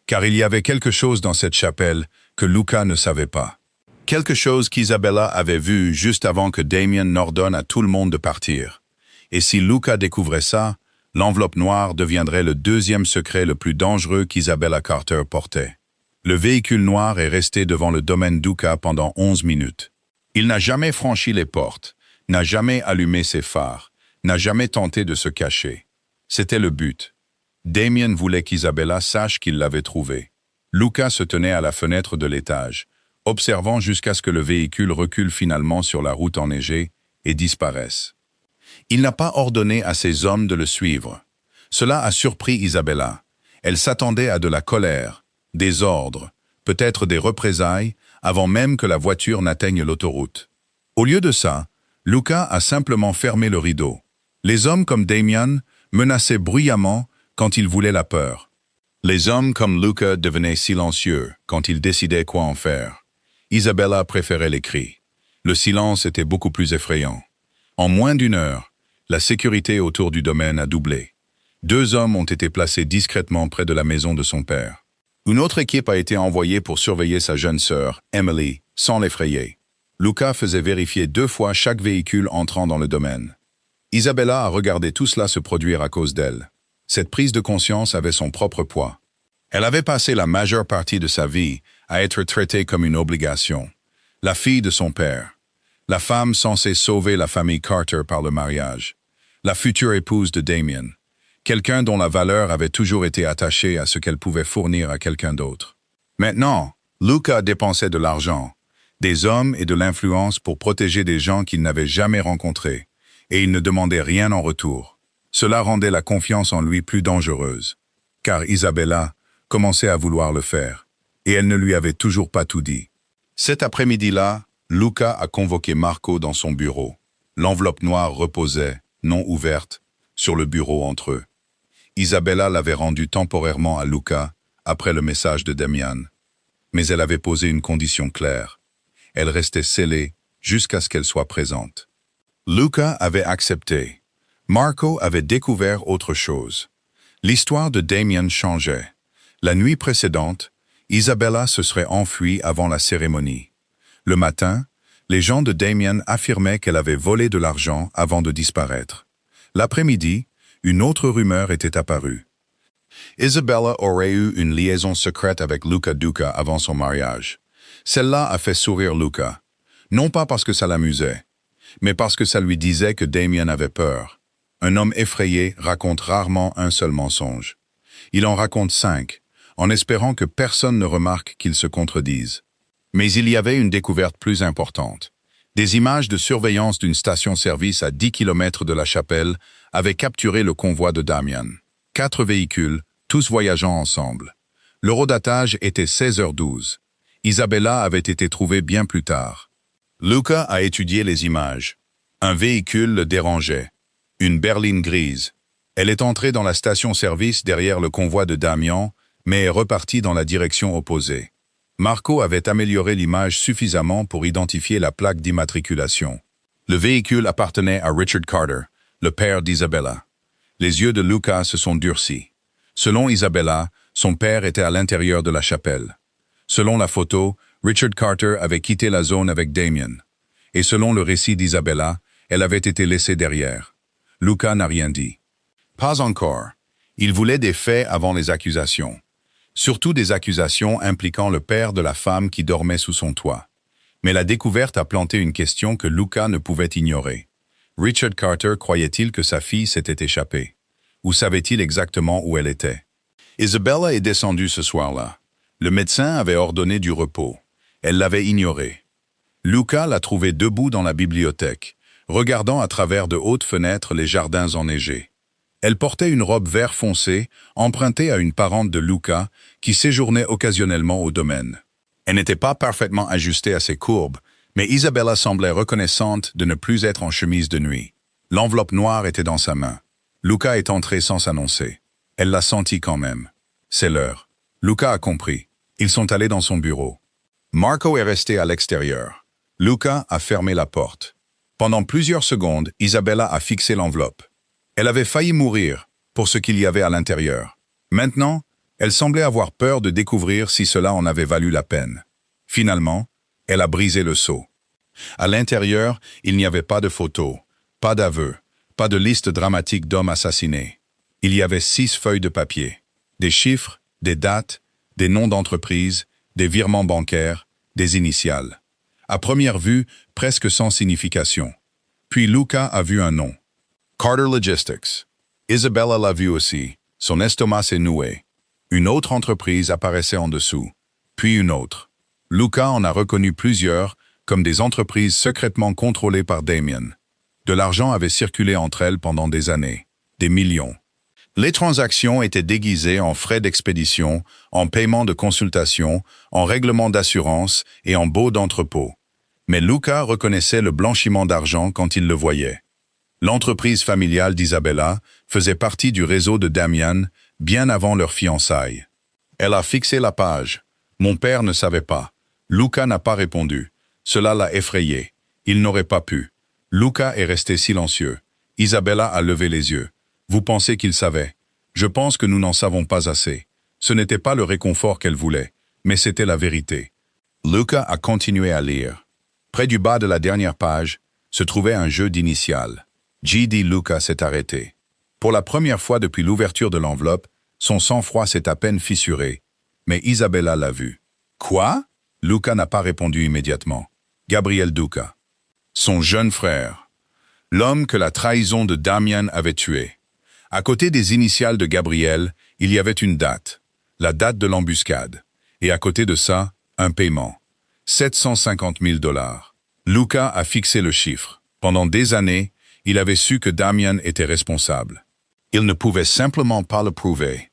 A: Car il y avait quelque chose dans cette chapelle que Luca ne savait pas. Quelque chose qu'Isabella avait vu juste avant que Damien n'ordonne à tout le monde de partir. Et si Luca découvrait ça, L'enveloppe noire deviendrait le deuxième secret le plus dangereux qu'Isabella Carter portait. Le véhicule noir est resté devant le domaine Duca pendant 11 minutes. Il n'a jamais franchi les portes, n'a jamais allumé ses phares, n'a jamais tenté de se cacher. C'était le but. Damien voulait qu'Isabella sache qu'il l'avait trouvé. Luca se tenait à la fenêtre de l'étage, observant jusqu'à ce que le véhicule recule finalement sur la route enneigée et disparaisse. Il n'a pas ordonné à ses hommes de le suivre. Cela a surpris Isabella. Elle s'attendait à de la colère, des ordres, peut-être des représailles, avant même que la voiture n'atteigne l'autoroute. Au lieu de ça, Luca a simplement fermé le rideau. Les hommes comme Damien menaçaient bruyamment quand ils voulaient la peur. Les hommes comme Luca devenaient silencieux quand ils décidaient quoi en faire. Isabella préférait les cris. Le silence était beaucoup plus effrayant. En moins d'une heure, la sécurité autour du domaine a doublé. 2 hommes ont été placés discrètement près de la maison de son père. Une autre équipe a été envoyée pour surveiller sa jeune sœur, Emily, sans l'effrayer. Luca faisait vérifier 2 fois chaque véhicule entrant dans le domaine. Isabella a regardé tout cela se produire à cause d'elle. Cette prise de conscience avait son propre poids. Elle avait passé la majeure partie de sa vie à être traitée comme une obligation. La fille de son père. La femme censée sauver la famille Carter par le mariage. La future épouse de Damien. Quelqu'un dont la valeur avait toujours été attachée à ce qu'elle pouvait fournir à quelqu'un d'autre. Maintenant, Luca dépensait de l'argent, des hommes et de l'influence pour protéger des gens qu'il n'avait jamais rencontrés, et il ne demandait rien en retour. Cela rendait la confiance en lui plus dangereuse, car Isabella commençait à vouloir le faire, et elle ne lui avait toujours pas tout dit. Cet après-midi-là, Luca a convoqué Marco dans son bureau. L'enveloppe noire reposait, non ouverte, sur le bureau entre eux. Isabella l'avait rendue temporairement à Luca après le message de Damian. Mais elle avait posé une condition claire. Elle restait scellée jusqu'à ce qu'elle soit présente. Luca avait accepté. Marco avait découvert autre chose. L'histoire de Damien changeait. La nuit précédente, Isabella se serait enfuie avant la cérémonie. Le matin, les gens de Damien affirmaient qu'elle avait volé de l'argent avant de disparaître. L'après-midi, une autre rumeur était apparue. Isabella aurait eu une liaison secrète avec Luca Duca avant son mariage. Celle-là a fait sourire Luca, non pas parce que ça l'amusait, mais parce que ça lui disait que Damien avait peur. Un homme effrayé raconte rarement un seul mensonge. Il en raconte 5, en espérant que personne ne remarque qu'ils se contredisent. Mais il y avait une découverte plus importante. Des images de surveillance d'une station-service à 10 km de la chapelle avaient capturé le convoi de Damien. 4 véhicules, tous voyageant ensemble. L'horodatage était 16h12. Isabella avait été trouvée bien plus tard. Luca a étudié les images. Un véhicule le dérangeait. Une berline grise. Elle est entrée dans la station-service derrière le convoi de Damien, mais est repartie dans la direction opposée. Marco avait amélioré l'image suffisamment pour identifier la plaque d'immatriculation. Le véhicule appartenait à Richard Carter, le père d'Isabella. Les yeux de Luca se sont durcis. Selon Isabella, son père était à l'intérieur de la chapelle. Selon la photo, Richard Carter avait quitté la zone avec Damien. Et selon le récit d'Isabella, elle avait été laissée derrière. Luca n'a rien dit. Pas encore. Il voulait des faits avant les accusations. Surtout des accusations impliquant le père de la femme qui dormait sous son toit. Mais la découverte a planté une question que Luca ne pouvait ignorer. Richard Carter croyait-il que sa fille s'était échappée? Ou savait-il exactement où elle était? Isabella est descendue ce soir-là. Le médecin avait ordonné du repos. Elle l'avait ignoré. Luca l'a trouvée debout dans la bibliothèque, regardant à travers de hautes fenêtres les jardins enneigés. Elle portait une robe vert foncé, empruntée à une parente de Luca, qui séjournait occasionnellement au domaine. Elle n'était pas parfaitement ajustée à ses courbes, mais Isabella semblait reconnaissante de ne plus être en chemise de nuit. L'enveloppe noire était dans sa main. Luca est entré sans s'annoncer. Elle l'a senti quand même. C'est l'heure. Luca a compris. Ils sont allés dans son bureau. Marco est resté à l'extérieur. Luca a fermé la porte. Pendant plusieurs secondes, Isabella a fixé l'enveloppe. Elle avait failli mourir pour ce qu'il y avait à l'intérieur. Maintenant, elle semblait avoir peur de découvrir si cela en avait valu la peine. Finalement, elle a brisé le sceau. À l'intérieur, il n'y avait pas de photos, pas d'aveux, pas de liste dramatique d'hommes assassinés. Il y avait 6 feuilles de papier. Des chiffres, des dates, des noms d'entreprises, des virements bancaires, des initiales. À première vue, presque sans signification. Puis Luca a vu un nom. Carter Logistics. Isabella l'a vu aussi. Son estomac s'est noué. Une autre entreprise apparaissait en dessous. Puis une autre. Luca en a reconnu plusieurs comme des entreprises secrètement contrôlées par Damien. De l'argent avait circulé entre elles pendant des années. Des millions. Les transactions étaient déguisées en frais d'expédition, en paiement de consultation, en règlement d'assurance et en baux d'entrepôt. Mais Luca reconnaissait le blanchiment d'argent quand il le voyait. L'entreprise familiale d'Isabella faisait partie du réseau de Damien bien avant leur fiançailles. Elle a fixé la page. Mon père ne savait pas. Luca n'a pas répondu. Cela l'a effrayé. Il n'aurait pas pu. Luca est resté silencieux. Isabella a levé les yeux. Vous pensez qu'il savait? Je pense que nous n'en savons pas assez. Ce n'était pas le réconfort qu'elle voulait, mais c'était la vérité. Luca a continué à lire. Près du bas de la dernière page se trouvait un jeu d'initiales. G.D. Luca s'est arrêté. Pour la première fois depuis l'ouverture de l'enveloppe, son sang-froid s'est à peine fissuré. Mais Isabella l'a vu. Quoi? Luca n'a pas répondu immédiatement. Gabriel Duca. Son jeune frère. L'homme que la trahison de Damien avait tué. À côté des initiales de Gabriel, il y avait une date. La date de l'embuscade. Et à côté de ça, un paiement. 750 000 $. Luca a fixé le chiffre. Pendant des années, il avait su que Damien était responsable. Il ne pouvait simplement pas le prouver.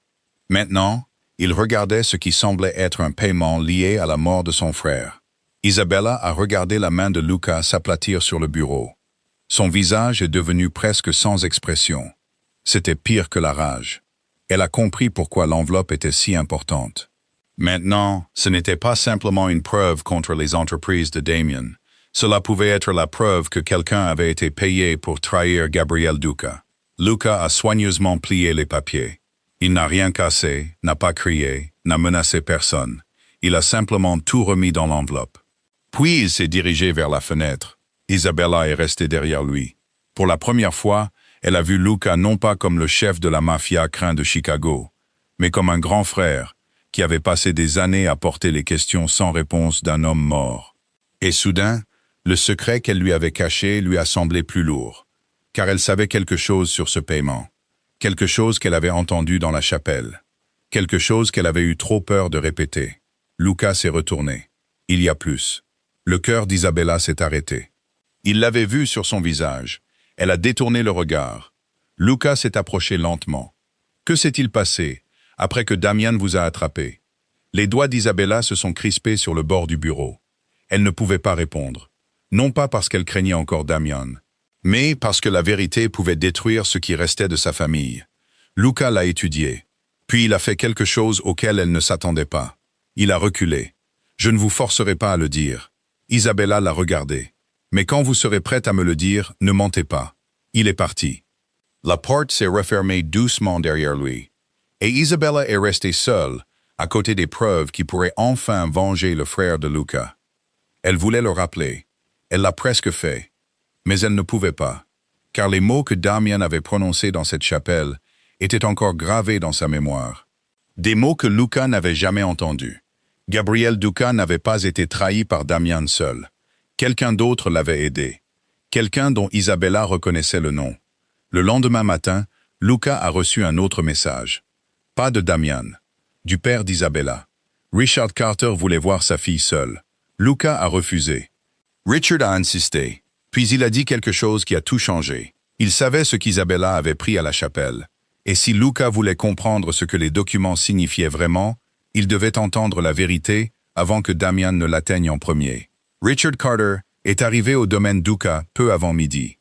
A: Maintenant, il regardait ce qui semblait être un paiement lié à la mort de son frère. Isabella a regardé la main de Luca s'aplatir sur le bureau. Son visage est devenu presque sans expression. C'était pire que la rage. Elle a compris pourquoi l'enveloppe était si importante. Maintenant, ce n'était pas simplement une preuve contre les entreprises de Damien. Cela pouvait être la preuve que quelqu'un avait été payé pour trahir Gabriel Duca. Luca a soigneusement plié les papiers. Il n'a rien cassé, n'a pas crié, n'a menacé personne. Il a simplement tout remis dans l'enveloppe. Puis il s'est dirigé vers la fenêtre. Isabella est restée derrière lui. Pour la première fois, elle a vu Luca non pas comme le chef de la mafia craint de Chicago, mais comme un grand frère qui avait passé des années à porter les questions sans réponse d'un homme mort. Et soudain, le secret qu'elle lui avait caché lui a semblé plus lourd, car elle savait quelque chose sur ce paiement, quelque chose qu'elle avait entendu dans la chapelle, quelque chose qu'elle avait eu trop peur de répéter. Luca s'est retourné. Il y a plus. Le cœur d'Isabella s'est arrêté. Il l'avait vu sur son visage. Elle a détourné le regard. Luca s'est approché lentement. Que s'est-il passé après que Damien vous a attrapé? Les doigts d'Isabella se sont crispés sur le bord du bureau. Elle ne pouvait pas répondre. Non pas parce qu'elle craignait encore Damien, mais parce que la vérité pouvait détruire ce qui restait de sa famille. Luca l'a étudié. Puis il a fait quelque chose auquel elle ne s'attendait pas. Il a reculé. Je ne vous forcerai pas à le dire. Isabella l'a regardé. Mais quand vous serez prête à me le dire, ne mentez pas. Il est parti. La porte s'est refermée doucement derrière lui. Et Isabella est restée seule, à côté des preuves qui pourraient enfin venger le frère de Luca. Elle voulait le rappeler. Elle l'a presque fait. Mais elle ne pouvait pas. Car les mots que Damien avait prononcés dans cette chapelle étaient encore gravés dans sa mémoire. Des mots que Luca n'avait jamais entendus. Gabriel Duca n'avait pas été trahi par Damien seul. Quelqu'un d'autre l'avait aidé. Quelqu'un dont Isabella reconnaissait le nom. Le lendemain matin, Luca a reçu un autre message. Pas de Damien. Du père d'Isabella. Richard Carter voulait voir sa fille seule. Luca a refusé. Richard a insisté. Puis il a dit quelque chose qui a tout changé. Il savait ce qu'Isabella avait pris à la chapelle. Et si Luca voulait comprendre ce que les documents signifiaient vraiment, il devait entendre la vérité avant que Damien ne l'atteigne en premier. Richard Carter est arrivé au domaine Duca peu avant midi.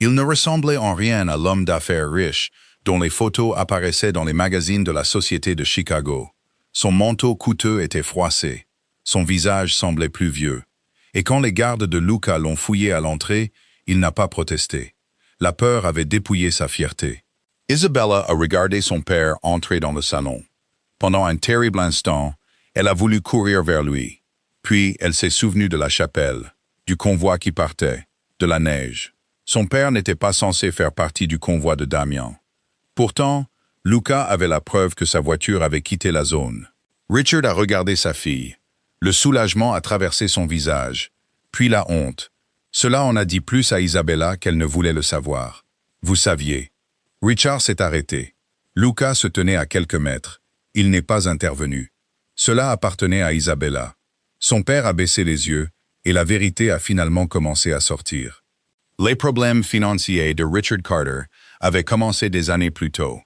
A: Il ne ressemblait en rien à l'homme d'affaires riche dont les photos apparaissaient dans les magazines de la Société de Chicago. Son manteau coûteux était froissé. Son visage semblait plus vieux. Et quand les gardes de Luca l'ont fouillé à l'entrée, il n'a pas protesté. La peur avait dépouillé sa fierté. Isabella a regardé son père entrer dans le salon. Pendant un terrible instant, elle a voulu courir vers lui. Puis elle s'est souvenue de la chapelle, du convoi qui partait, de la neige. Son père n'était pas censé faire partie du convoi de Damien. Pourtant, Luca avait la preuve que sa voiture avait quitté la zone. Richard a regardé sa fille. Le soulagement a traversé son visage, puis la honte. Cela en a dit plus à Isabella qu'elle ne voulait le savoir. Vous saviez. Richard s'est arrêté. Luca se tenait à quelques mètres. Il n'est pas intervenu. Cela appartenait à Isabella. Son père a baissé les yeux, et la vérité a finalement commencé à sortir. Les problèmes financiers de Richard Carter avaient commencé des années plus tôt.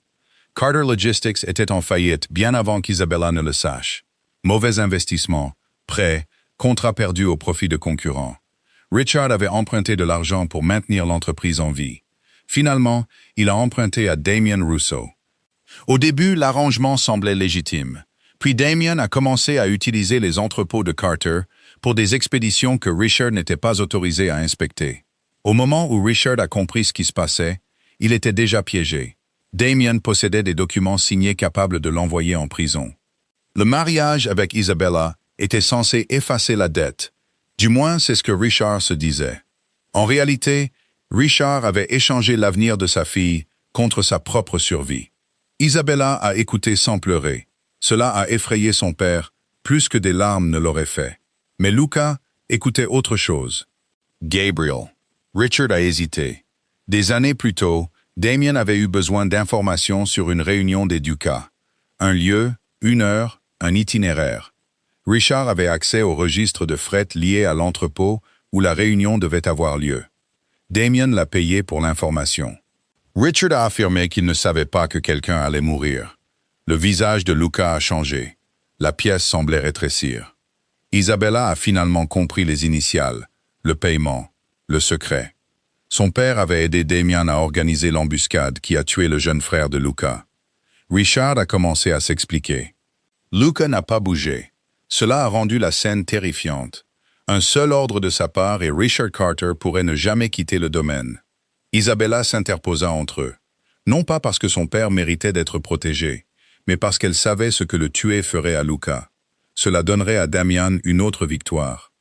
A: Carter Logistics était en faillite bien avant qu'Isabella ne le sache. Mauvais investissement, prêts, contrats perdus au profit de concurrents. Richard avait emprunté de l'argent pour maintenir l'entreprise en vie. Finalement, il a emprunté à Damien Rousseau. Au début, l'arrangement semblait légitime. Puis Damien a commencé à utiliser les entrepôts de Carter pour des expéditions que Richard n'était pas autorisé à inspecter. Au moment où Richard a compris ce qui se passait, il était déjà piégé. Damien possédait des documents signés capables de l'envoyer en prison. Le mariage avec Isabella était censé effacer la dette. Du moins, c'est ce que Richard se disait. En réalité, Richard avait échangé l'avenir de sa fille contre sa propre survie. Isabella a écouté sans pleurer. Cela a effrayé son père, plus que des larmes ne l'auraient fait. Mais Luca écoutait autre chose. Gabriel. Richard a hésité. Des années plus tôt, Damien avait eu besoin d'informations sur une réunion des Ducas. Un lieu, une heure, un itinéraire. Richard avait accès au registre de fret lié à l'entrepôt où la réunion devait avoir lieu. Damien l'a payé pour l'information. Richard a affirmé qu'il ne savait pas que quelqu'un allait mourir. Le visage de Luca a changé. La pièce semblait rétrécir. Isabella a finalement compris les initiales, le paiement, le secret. Son père avait aidé Damien à organiser l'embuscade qui a tué le jeune frère de Luca. Richard a commencé à s'expliquer. Luca n'a pas bougé. Cela a rendu la scène terrifiante. Un seul ordre de sa part et Richard Carter pourrait ne jamais quitter le domaine. Isabella s'interposa entre eux. Non pas parce que son père méritait d'être protégé, mais parce qu'elle savait ce que le tuer ferait à Luca. Cela donnerait à Damien une autre victoire.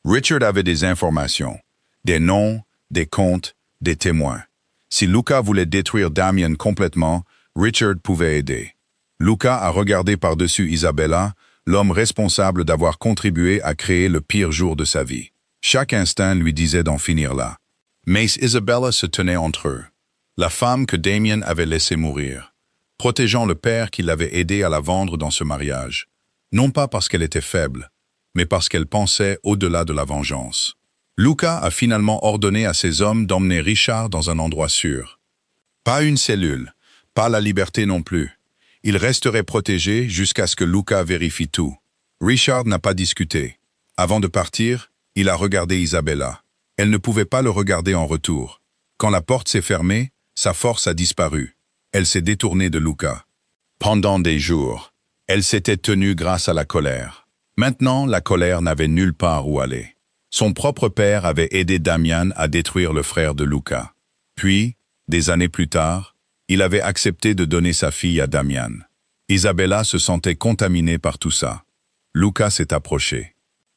A: Richard avait des informations, des noms, des comptes, des témoins. Si Luca voulait détruire Damien complètement, Richard pouvait aider. Luca a regardé par-dessus Isabella, l'homme responsable d'avoir contribué à créer le pire jour de sa vie. Chaque instinct lui disait d'en finir là. Mais Isabella se tenait entre eux. La femme que Damien avait laissée mourir, protégeant le père qui l'avait aidé à la vendre dans ce mariage. Non pas parce qu'elle était faible, mais parce qu'elle pensait au-delà de la vengeance. Luca a finalement ordonné à ses hommes d'emmener Richard dans un endroit sûr. Pas une cellule, pas la liberté non plus. Il resterait protégé jusqu'à ce que Luca vérifie tout. Richard n'a pas discuté. Avant de partir, il a regardé Isabella. Elle ne pouvait pas le regarder en retour. Quand la porte s'est fermée, sa force a disparu. Elle s'est détournée de Luca. Pendant des jours, elle s'était tenue grâce à la colère. Maintenant, la colère n'avait nulle part où aller. Son propre père avait aidé Damien à détruire le frère de Luca. Puis, des années plus tard, il avait accepté de donner sa fille à Damien. Isabella se sentait contaminée par tout ça. Luca s'est approché.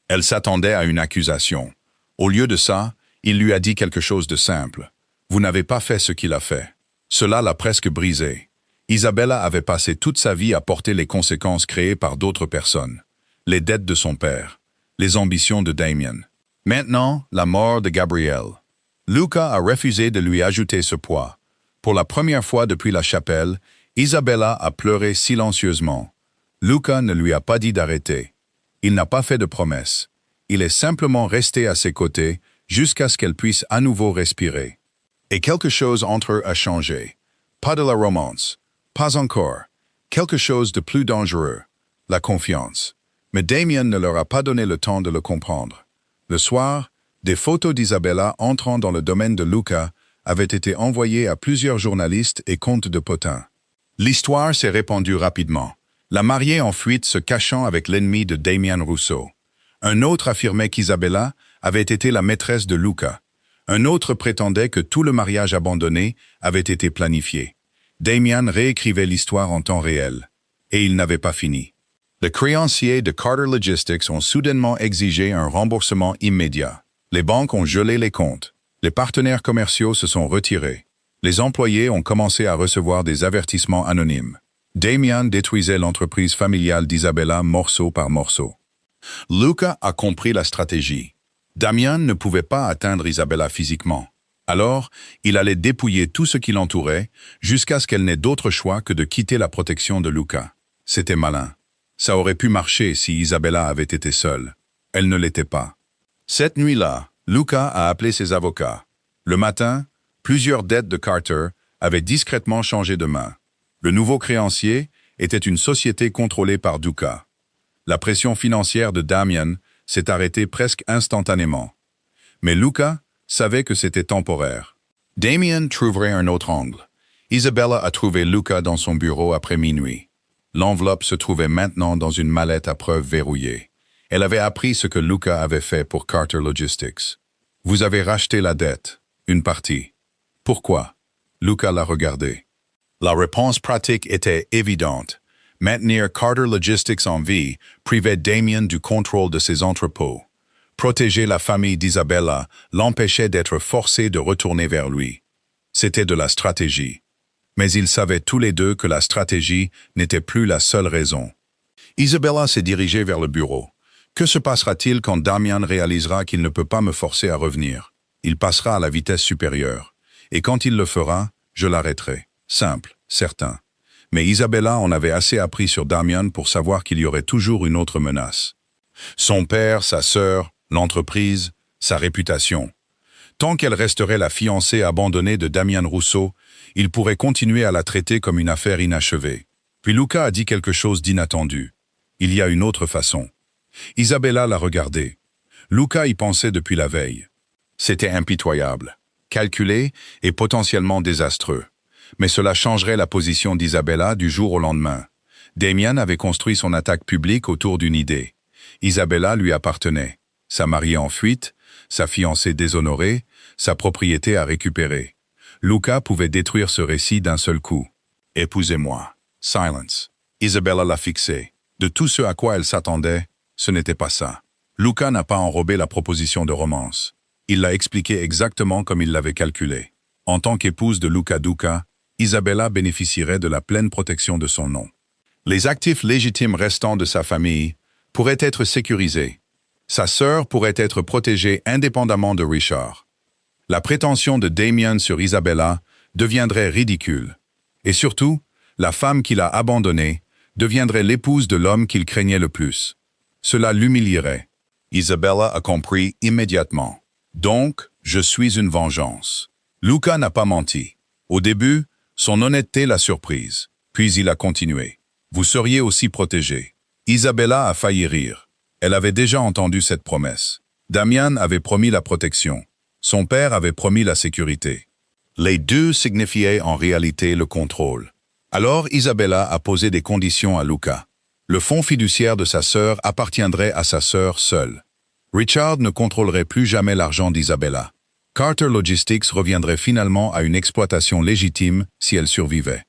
A: Elle s'attendait à une accusation. Au lieu de ça, il lui a dit quelque chose de simple. « Vous n'avez pas fait ce qu'il a fait. » Cela l'a presque brisé. Isabella avait passé toute sa vie à porter les conséquences créées par d'autres personnes. Les dettes de son père, les ambitions de Damien. Maintenant, la mort de Gabriel. Luca a refusé de lui ajouter ce poids. Pour la première fois depuis la chapelle, Isabella a pleuré silencieusement. Luca ne lui a pas dit d'arrêter. Il n'a pas fait de promesse. Il est simplement resté à ses côtés jusqu'à ce qu'elle puisse à nouveau respirer. Et quelque chose entre eux a changé. Pas de la romance. Pas encore. Quelque chose de plus dangereux. La confiance. Mais Damien ne leur a pas donné le temps de le comprendre. Le soir, des photos d'Isabella entrant dans le domaine de Luca avaient été envoyées à plusieurs journalistes et comptes de potins. L'histoire s'est répandue rapidement. La mariée en fuite se cachant avec l'ennemi de Damien Rousseau. Un autre affirmait qu'Isabella avait été la maîtresse de Luca. Un autre prétendait que tout le mariage abandonné avait été planifié. Damien réécrivait l'histoire en temps réel. Et il n'avait pas fini. Les créanciers de Carter Logistics ont soudainement exigé un remboursement immédiat. Les banques ont gelé les comptes. Les partenaires commerciaux se sont retirés. Les employés ont commencé à recevoir des avertissements anonymes. Damian détruisait l'entreprise familiale d'Isabella morceau par morceau. Luca a compris la stratégie. Damian ne pouvait pas atteindre Isabella physiquement. Alors, il allait dépouiller tout ce qui l'entourait jusqu'à ce qu'elle n'ait d'autre choix que de quitter la protection de Luca. C'était malin. Ça aurait pu marcher si Isabella avait été seule. Elle ne l'était pas. Cette nuit-là, Luca a appelé ses avocats. Le matin, plusieurs dettes de Carter avaient discrètement changé de main. Le nouveau créancier était une société contrôlée par Duca. La pression financière de Damian s'est arrêtée presque instantanément. Mais Luca savait que c'était temporaire. Damian trouverait un autre angle. Isabella a trouvé Luca dans son bureau après minuit. L'enveloppe se trouvait maintenant dans une mallette à preuves verrouillée. Elle avait appris ce que Luca avait fait pour Carter Logistics. « Vous avez racheté la dette, une partie. Pourquoi ?» Luca l'a regardé. La réponse pratique était évidente. Maintenir Carter Logistics en vie privait Damian du contrôle de ses entrepôts. Protéger la famille d'Isabella l'empêchait d'être forcé de retourner vers lui. C'était de la stratégie. Mais ils savaient tous les deux que la stratégie n'était plus la seule raison. Isabella s'est dirigée vers le bureau. Que se passera-t-il quand Damian réalisera qu'il ne peut pas me forcer à revenir? Il passera à la vitesse supérieure. Et quand il le fera, je l'arrêterai. Simple, certain. Mais Isabella en avait assez appris sur Damian pour savoir qu'il y aurait toujours une autre menace. Son père, sa sœur, l'entreprise, sa réputation. Tant qu'elle resterait la fiancée abandonnée de Damian Rousseau, il pourrait continuer à la traiter comme une affaire inachevée. Puis Luca a dit quelque chose d'inattendu. Il y a une autre façon. Isabella l'a regardé. Luca y pensait depuis la veille. C'était impitoyable, calculé et potentiellement désastreux. Mais cela changerait la position d'Isabella du jour au lendemain. Damian avait construit son attaque publique autour d'une idée. Isabella lui appartenait. Sa mariée en fuite, sa fiancée déshonorée, sa propriété à récupérer. Luca pouvait détruire ce récit d'un seul coup. « Épousez-moi. » Silence. Isabella l'a fixé. De tout ce à quoi elle s'attendait, ce n'était pas ça. Luca n'a pas enrobé la proposition de romance. Il l'a expliqué exactement comme il l'avait calculé. En tant qu'épouse de Luca Duca, Isabella bénéficierait de la pleine protection de son nom. Les actifs légitimes restants de sa famille pourraient être sécurisés. Sa sœur pourrait être protégée indépendamment de Richard. La prétention de Damian sur Isabella deviendrait ridicule. Et surtout, la femme qu'il a abandonnée deviendrait l'épouse de l'homme qu'il craignait le plus. Cela l'humilierait. Isabella a compris immédiatement. Donc, je suis une vengeance. Luca n'a pas menti. Au début, son honnêteté l'a surprise. Puis il a continué. Vous seriez aussi protégé. Isabella a failli rire. Elle avait déjà entendu cette promesse. Damian avait promis la protection. Son père avait promis la sécurité. Les deux signifiaient en réalité le contrôle. Alors Isabella a posé des conditions à Luca. Le fonds fiduciaire de sa sœur appartiendrait à sa sœur seule. Richard ne contrôlerait plus jamais l'argent d'Isabella. Carter Logistics reviendrait finalement à une exploitation légitime si elle survivait.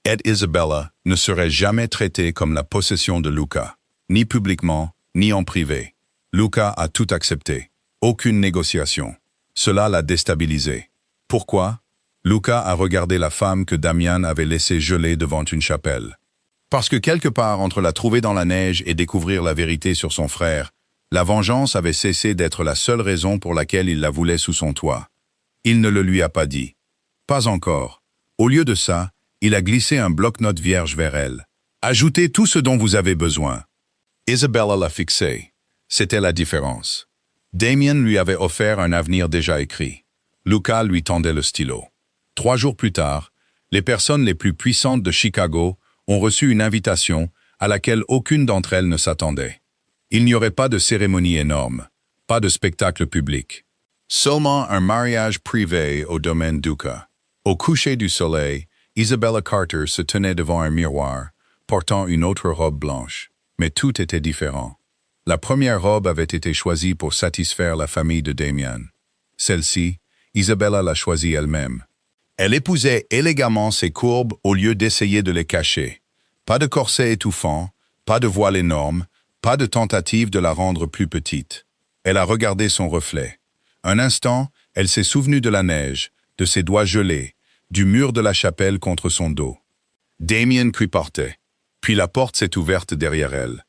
A: Et Isabella ne serait jamais traitée comme la possession de Luca, ni publiquement, ni en privé. Luca a tout accepté. Aucune négociation. Cela l'a déstabilisé. Pourquoi? Luca a regardé la femme que Damian avait laissée geler devant une chapelle. Parce que quelque part entre la trouver dans la neige et découvrir la vérité sur son frère, la vengeance avait cessé d'être la seule raison pour laquelle il la voulait sous son toit. Il ne le lui a pas dit. Pas encore. Au lieu de ça, il a glissé un bloc-notes vierge vers elle. Ajoutez tout ce dont vous avez besoin. Isabella l'a fixé. C'était la différence. Damian lui avait offert un avenir déjà écrit. Luca lui tendait le stylo. 3 jours plus tard, les personnes les plus puissantes de Chicago ont reçu une invitation à laquelle aucune d'entre elles ne s'attendait. Il n'y aurait pas de cérémonie énorme, pas de spectacle public. Seulement un mariage privé au domaine Duca. Au coucher du soleil, Isabella Carter se tenait devant un miroir, portant une autre robe blanche. Mais tout était différent. La première robe avait été choisie pour satisfaire la famille de Damian. Celle-ci, Isabella l'a choisie elle-même. Elle épousait élégamment ses courbes au lieu d'essayer de les cacher. Pas de corset étouffant, pas de voile énorme, pas de tentative de la rendre plus petite. Elle a regardé son reflet. Un instant, elle s'est souvenue de la neige, de ses doigts gelés, du mur de la chapelle contre son dos. Damien criportait. Puis la porte s'est ouverte derrière elle.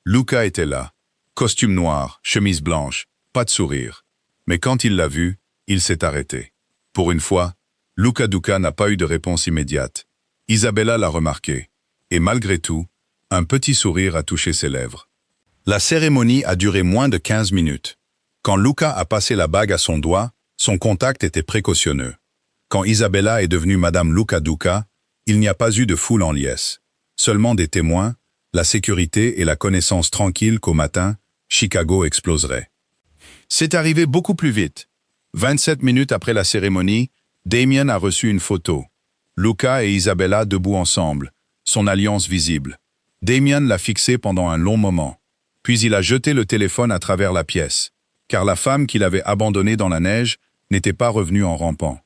A: Luca était là, costume noir, chemise blanche, pas de sourire. Mais quand il l'a vu, il s'est arrêté. Pour une fois, Luca Duca n'a pas eu de réponse immédiate. Isabella l'a remarqué. Et malgré tout, un petit sourire a touché ses lèvres. La cérémonie a duré moins de 15 minutes. Quand Luca a passé la bague à son doigt, son contact était précautionneux. Quand Isabella est devenue Madame Luca Duca, il n'y a pas eu de foule en liesse. Seulement des témoins, la sécurité et la connaissance tranquille qu'au matin, Chicago exploserait. C'est arrivé beaucoup plus vite. 27 minutes après la cérémonie, Damien a reçu une photo. Luca et Isabella debout ensemble, son alliance visible. Damien l'a fixée pendant un long moment. Puis il a jeté le téléphone à travers la pièce, car la femme qu'il avait abandonnée dans la neige n'était pas revenue en rampant.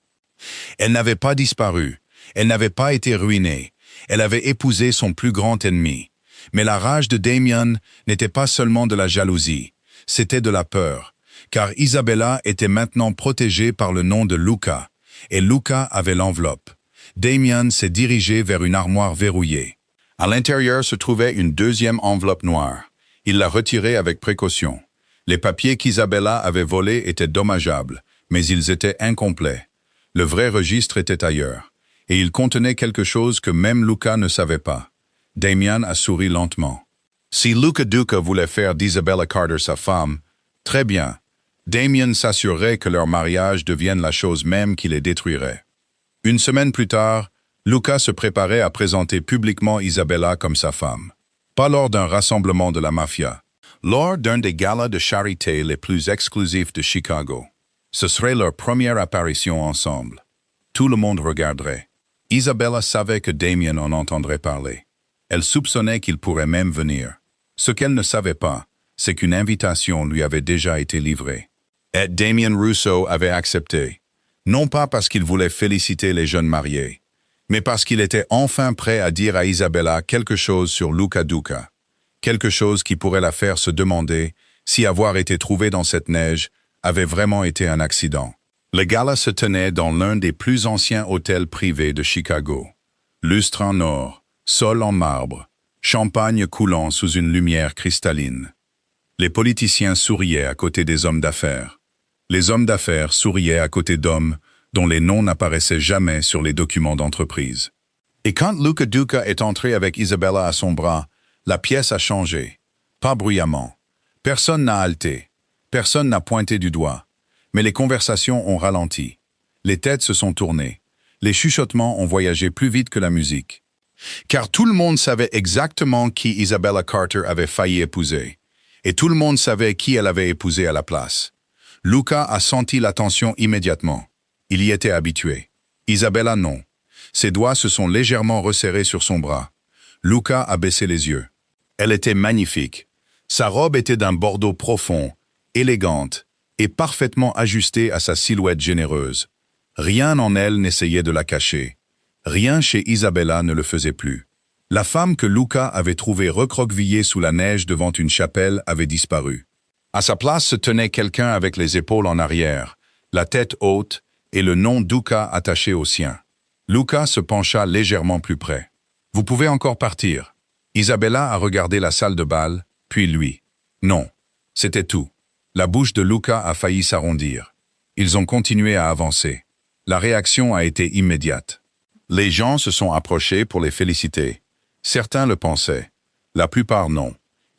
A: Elle n'avait pas disparu, elle n'avait pas été ruinée, elle avait épousé son plus grand ennemi. Mais la rage de Damien n'était pas seulement de la jalousie, c'était de la peur, car Isabella était maintenant protégée par le nom de Luca, et Luca avait l'enveloppe. Damien s'est dirigé vers une armoire verrouillée. À l'intérieur se trouvait une deuxième enveloppe noire. Il l'a retirée avec précaution. Les papiers qu'Isabella avait volés étaient dommageables, mais ils étaient incomplets. Le vrai registre était ailleurs, et il contenait quelque chose que même Luca ne savait pas. Damien a souri lentement. Si Luca Duca voulait faire d'Isabella Carter sa femme, très bien. Damien s'assurerait que leur mariage devienne la chose même qui les détruirait. Une semaine plus tard, Luca se préparait à présenter publiquement Isabella comme sa femme. Pas lors d'un rassemblement de la mafia, lors d'un des galas de charité les plus exclusifs de Chicago. Ce serait leur première apparition ensemble. Tout le monde regarderait. Isabella savait que Damien en entendrait parler. Elle soupçonnait qu'il pourrait même venir. Ce qu'elle ne savait pas, c'est qu'une invitation lui avait déjà été livrée. Et Damien Russo avait accepté, non pas parce qu'il voulait féliciter les jeunes mariés, mais parce qu'il était enfin prêt à dire à Isabella quelque chose sur Luca Duca, quelque chose qui pourrait la faire se demander si avoir été trouvé dans cette neige avait vraiment été un accident. Le gala se tenait dans l'un des plus anciens hôtels privés de Chicago. Lustre en or, sol en marbre, champagne coulant sous une lumière cristalline. Les politiciens souriaient à côté des hommes d'affaires. Les hommes d'affaires souriaient à côté d'hommes dont les noms n'apparaissaient jamais sur les documents d'entreprise. Et quand Luca Duca est entré avec Isabella à son bras, la pièce a changé. Pas bruyamment. Personne n'a halté. Personne n'a pointé du doigt. Mais les conversations ont ralenti. Les têtes se sont tournées. Les chuchotements ont voyagé plus vite que la musique. Car tout le monde savait exactement qui Isabella Carter avait failli épouser. Et tout le monde savait qui elle avait épousé à la place. Luca a senti la tension immédiatement. Il y était habitué. Isabella non. Ses doigts se sont légèrement resserrés sur son bras. Luca a baissé les yeux. Elle était magnifique. Sa robe était d'un bordeaux profond, élégante et parfaitement ajustée à sa silhouette généreuse. Rien en elle n'essayait de la cacher. Rien chez Isabella ne le faisait plus. La femme que Luca avait trouvée recroquevillée sous la neige devant une chapelle avait disparu. À sa place se tenait quelqu'un avec les épaules en arrière, la tête haute et le nom Duca attaché au sien. Luca se pencha légèrement plus près. « Vous pouvez encore partir. » Isabella a regardé la salle de bal, puis lui. Non, c'était tout. La bouche de Luca a failli s'arrondir. Ils ont continué à avancer. La réaction a été immédiate. Les gens se sont approchés pour les féliciter. Certains le pensaient. La plupart non.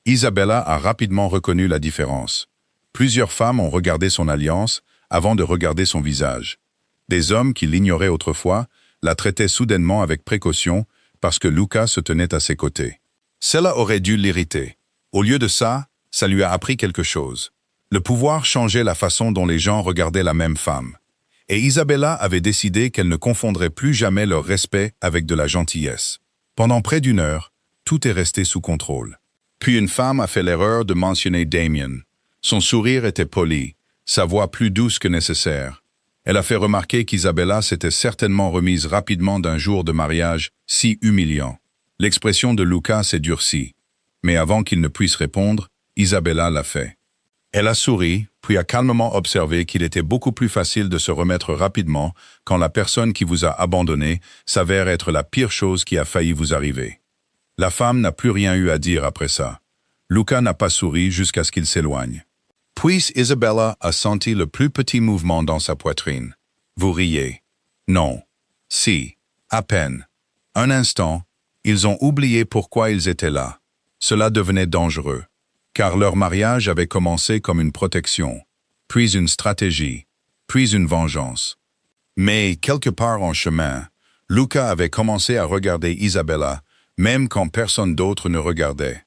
A: Isabella a rapidement reconnu la différence. Plusieurs femmes ont regardé son alliance avant de regarder son visage. Des hommes qui l'ignoraient autrefois la traitaient soudainement avec précaution parce que Luca se tenait à ses côtés. Cela aurait dû l'irriter. Au lieu de ça, ça lui a appris quelque chose. Le pouvoir changeait la façon dont les gens regardaient la même femme. Et Isabella avait décidé qu'elle ne confondrait plus jamais leur respect avec de la gentillesse. Pendant près d'une heure, tout est resté sous contrôle. Puis une femme a fait l'erreur de mentionner Damien. Son sourire était poli, sa voix plus douce que nécessaire. Elle a fait remarquer qu'Isabella s'était certainement remise rapidement d'un jour de mariage si humiliant. L'expression de Luca s'est durcie. Mais avant qu'il ne puisse répondre, Isabella l'a fait. Elle a souri, puis a calmement observé qu'il était beaucoup plus facile de se remettre rapidement quand la personne qui vous a abandonné s'avère être la pire chose qui a failli vous arriver. La femme n'a plus rien eu à dire après ça. Luca n'a pas souri jusqu'à ce qu'il s'éloigne. Puis Isabella a senti le plus petit mouvement dans sa poitrine. Vous riez. Non. Si. À peine. Un instant, ils ont oublié pourquoi ils étaient là. Cela devenait dangereux, car leur mariage avait commencé comme une protection, puis une stratégie, puis une vengeance. Mais, quelque part en chemin, Luca avait commencé à regarder Isabella, même quand personne d'autre ne regardait.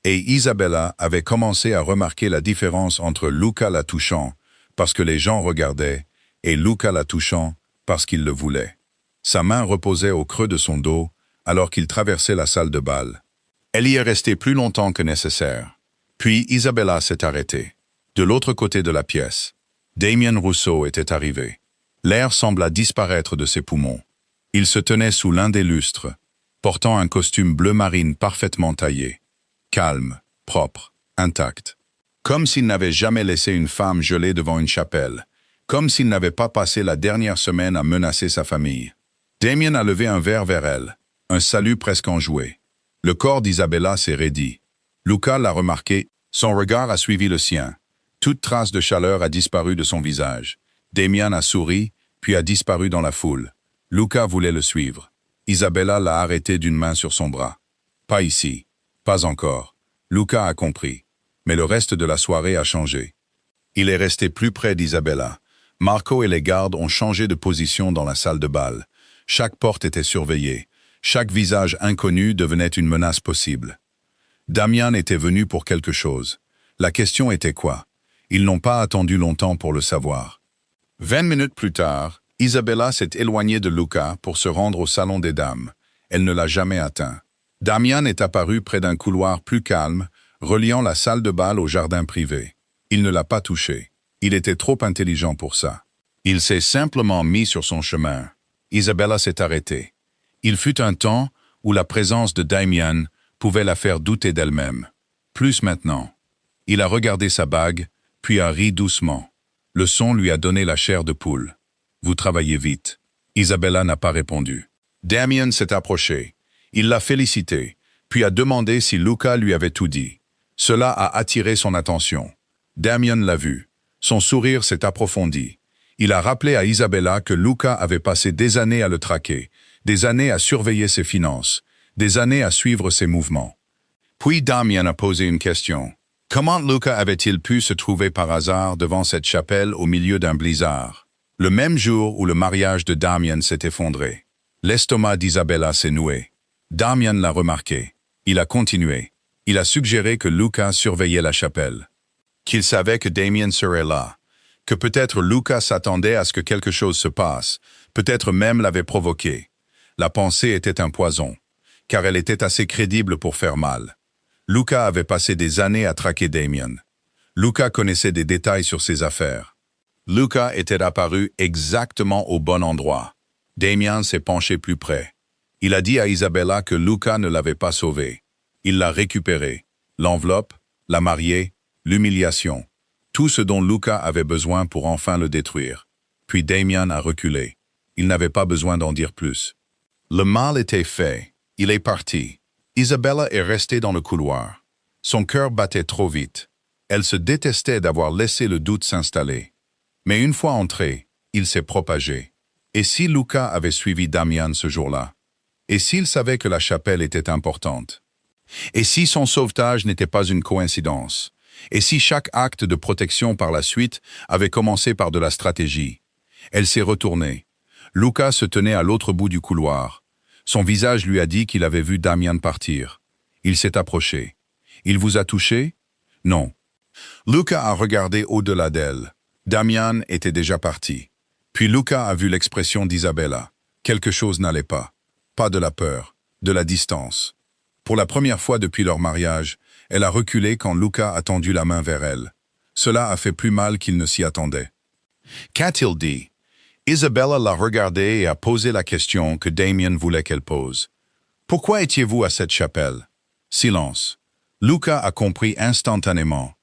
A: Et Isabella avait commencé à remarquer la différence entre Luca la touchant, parce que les gens regardaient, et Luca la touchant, parce qu'il le voulait. Sa main reposait au creux de son dos, alors qu'il traversait la salle de bal. Elle y est restée plus longtemps que nécessaire. Puis Isabella s'est arrêtée. De l'autre côté de la pièce, Damien Rousseau était arrivé. L'air sembla disparaître de ses poumons. Il se tenait sous l'un des lustres, portant un costume bleu marine parfaitement taillé. Calme, propre, intact. Comme s'il n'avait jamais laissé une femme gelée devant une chapelle. Comme s'il n'avait pas passé la dernière semaine à menacer sa famille. Damien a levé un verre vers elle, un salut presque enjoué. Le corps d'Isabella s'est raidi. Luca l'a remarqué, son regard a suivi le sien. Toute trace de chaleur a disparu de son visage. Damien a souri, puis a disparu dans la foule. Luca voulait le suivre. Isabella l'a arrêté d'une main sur son bras. Pas ici. Pas encore. Luca a compris. Mais le reste de la soirée a changé. Il est resté plus près d'Isabella. Marco et les gardes ont changé de position dans la salle de bal. Chaque porte était surveillée. Chaque visage inconnu devenait une menace possible. Damian était venu pour quelque chose. La question était quoi? Ils n'ont pas attendu longtemps pour le savoir. 20 minutes plus tard, Isabella s'est éloignée de Luca pour se rendre au salon des dames. Elle ne l'a jamais atteint. Damian est apparu près d'un couloir plus calme, reliant la salle de bal au jardin privé. Il ne l'a pas touché. Il était trop intelligent pour ça. Il s'est simplement mis sur son chemin. Isabella s'est arrêtée. Il fut un temps où la présence de Damian pouvait la faire douter d'elle-même. Plus maintenant. Il a regardé sa bague, puis a ri doucement. Le son lui a donné la chair de poule. Vous travaillez vite. Isabella n'a pas répondu. Damian s'est approché. Il l'a félicité, puis a demandé si Luca lui avait tout dit. Cela a attiré son attention. Damian l'a vu. Son sourire s'est approfondi. Il a rappelé à Isabella que Luca avait passé des années à le traquer, des années à surveiller ses finances, des années à suivre ses mouvements. Puis Damian a posé une question. Comment Luca avait-il pu se trouver par hasard devant cette chapelle au milieu d'un blizzard? Le même jour où le mariage de Damian s'est effondré. L'estomac d'Isabella s'est noué. Damian l'a remarqué. Il a continué. Il a suggéré que Luca surveillait la chapelle. Qu'il savait que Damien serait là. Que peut-être Luca s'attendait à ce que quelque chose se passe. Peut-être même l'avait provoqué. La pensée était un poison, car elle était assez crédible pour faire mal. Luca avait passé des années à traquer Damien. Luca connaissait des détails sur ses affaires. Luca était apparu exactement au bon endroit. Damien s'est penché plus près. Il a dit à Isabella que Luca ne l'avait pas sauvé. Il l'a récupéré. L'enveloppe, la mariée, l'humiliation. Tout ce dont Luca avait besoin pour enfin le détruire. Puis Damien a reculé. Il n'avait pas besoin d'en dire plus. Le mal était fait. Il est parti. Isabella est restée dans le couloir. Son cœur battait trop vite. Elle se détestait d'avoir laissé le doute s'installer. Mais une fois entré, il s'est propagé. Et si Luca avait suivi Damian ce jour-là? Et s'il savait que la chapelle était importante? Et si son sauvetage n'était pas une coïncidence? Et si chaque acte de protection par la suite avait commencé par de la stratégie? Elle s'est retournée. Luca se tenait à l'autre bout du couloir. Son visage lui a dit qu'il avait vu Damian partir. Il s'est approché. Il vous a touché? Non. Luca a regardé au-delà d'elle. Damian était déjà parti. Puis Luca a vu l'expression d'Isabella. Quelque chose n'allait pas. Pas de la peur, de la distance. Pour la première fois depuis leur mariage, elle a reculé quand Luca a tendu la main vers elle. Cela a fait plus mal qu'il ne s'y attendait. Qu'a-t-il dit? Isabella l'a regardé et a posé la question que Damien voulait qu'elle pose. Pourquoi étiez-vous à cette chapelle? Silence. Luca a compris instantanément.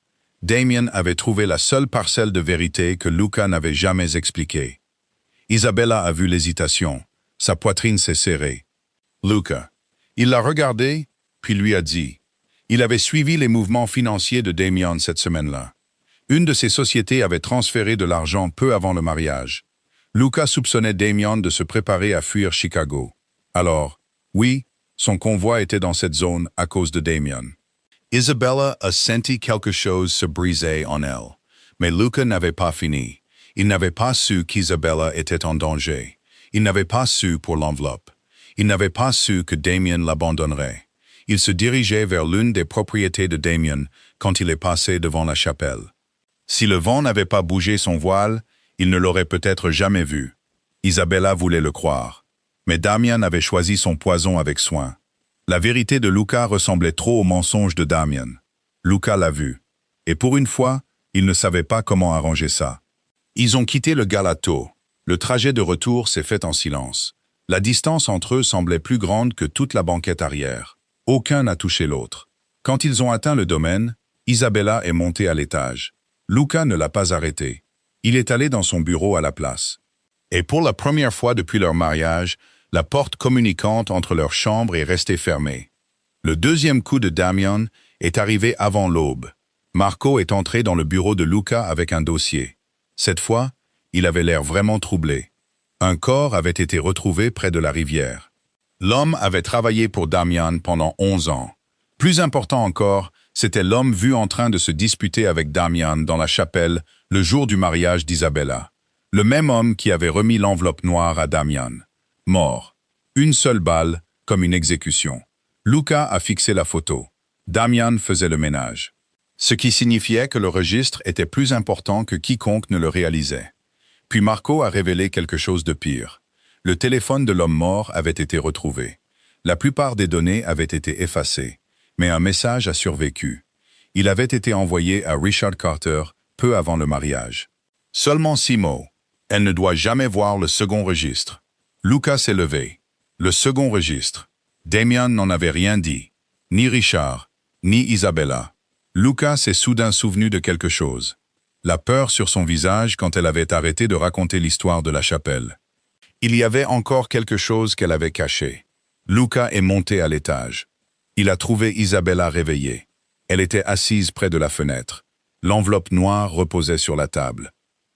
A: Damien avait trouvé la seule parcelle de vérité que Luca n'avait jamais expliquée. Isabella a vu l'hésitation. Sa poitrine s'est serrée. Luca. Il l'a regardé, puis lui a dit. Il avait suivi les mouvements financiers de Damien cette semaine-là. Une de ses sociétés avait transféré de l'argent peu avant le mariage. Luca soupçonnait Damien de se préparer à fuir Chicago. Alors, oui, son convoi était dans cette zone à cause de Damien. Isabella a senti quelque chose se briser en elle. Mais Luca n'avait pas fini. Il n'avait pas su qu'Isabella était en danger. Il n'avait pas su pour l'enveloppe. Il n'avait pas su que Damien l'abandonnerait. Il se dirigeait vers l'une des propriétés de Damien quand il est passé devant la chapelle. Si le vent n'avait pas bougé son voile, il ne l'aurait peut-être jamais vu. Isabella voulait le croire. Mais Damien avait choisi son poison avec soin. La vérité de Luca ressemblait trop au mensonge de Damien. Luca l'a vu. Et pour une fois, il ne savait pas comment arranger ça. Ils ont quitté le Galato. Le trajet de retour s'est fait en silence. La distance entre eux semblait plus grande que toute la banquette arrière. Aucun n'a touché l'autre. Quand ils ont atteint le domaine, Isabella est montée à l'étage. Luca ne l'a pas arrêté. Il est allé dans son bureau à la place. Et pour la première fois depuis leur mariage, la porte communicante entre leurs chambres est restée fermée. Le deuxième coup de Damien est arrivé avant l'aube. Marco est entré dans le bureau de Luca avec un dossier. Cette fois, il avait l'air vraiment troublé. Un corps avait été retrouvé près de la rivière. L'homme avait travaillé pour Damien pendant 11 ans. Plus important encore, c'était l'homme vu en train de se disputer avec Damien dans la chapelle le jour du mariage d'Isabella. Le même homme qui avait remis l'enveloppe noire à Damien. Mort. Une seule balle, comme une exécution. Luca a fixé la photo. Damien faisait le ménage. Ce qui signifiait que le registre était plus important que quiconque ne le réalisait. Puis Marco a révélé quelque chose de pire. Le téléphone de l'homme mort avait été retrouvé. La plupart des données avaient été effacées, mais un message a survécu. Il avait été envoyé à Richard Carter peu avant le mariage. Seulement 6 mots. Elle ne doit jamais voir le second registre. Luca s'est levé. Le second registre. Damien n'en avait rien dit. Ni Richard, ni Isabella. Luca s'est soudain souvenu de quelque chose. La peur sur son visage quand elle avait arrêté de raconter l'histoire de la chapelle. Il y avait encore quelque chose qu'elle avait caché. Luca est monté à l'étage. Il a trouvé Isabella réveillée. Elle était assise près de la fenêtre. L'enveloppe noire reposait sur la table.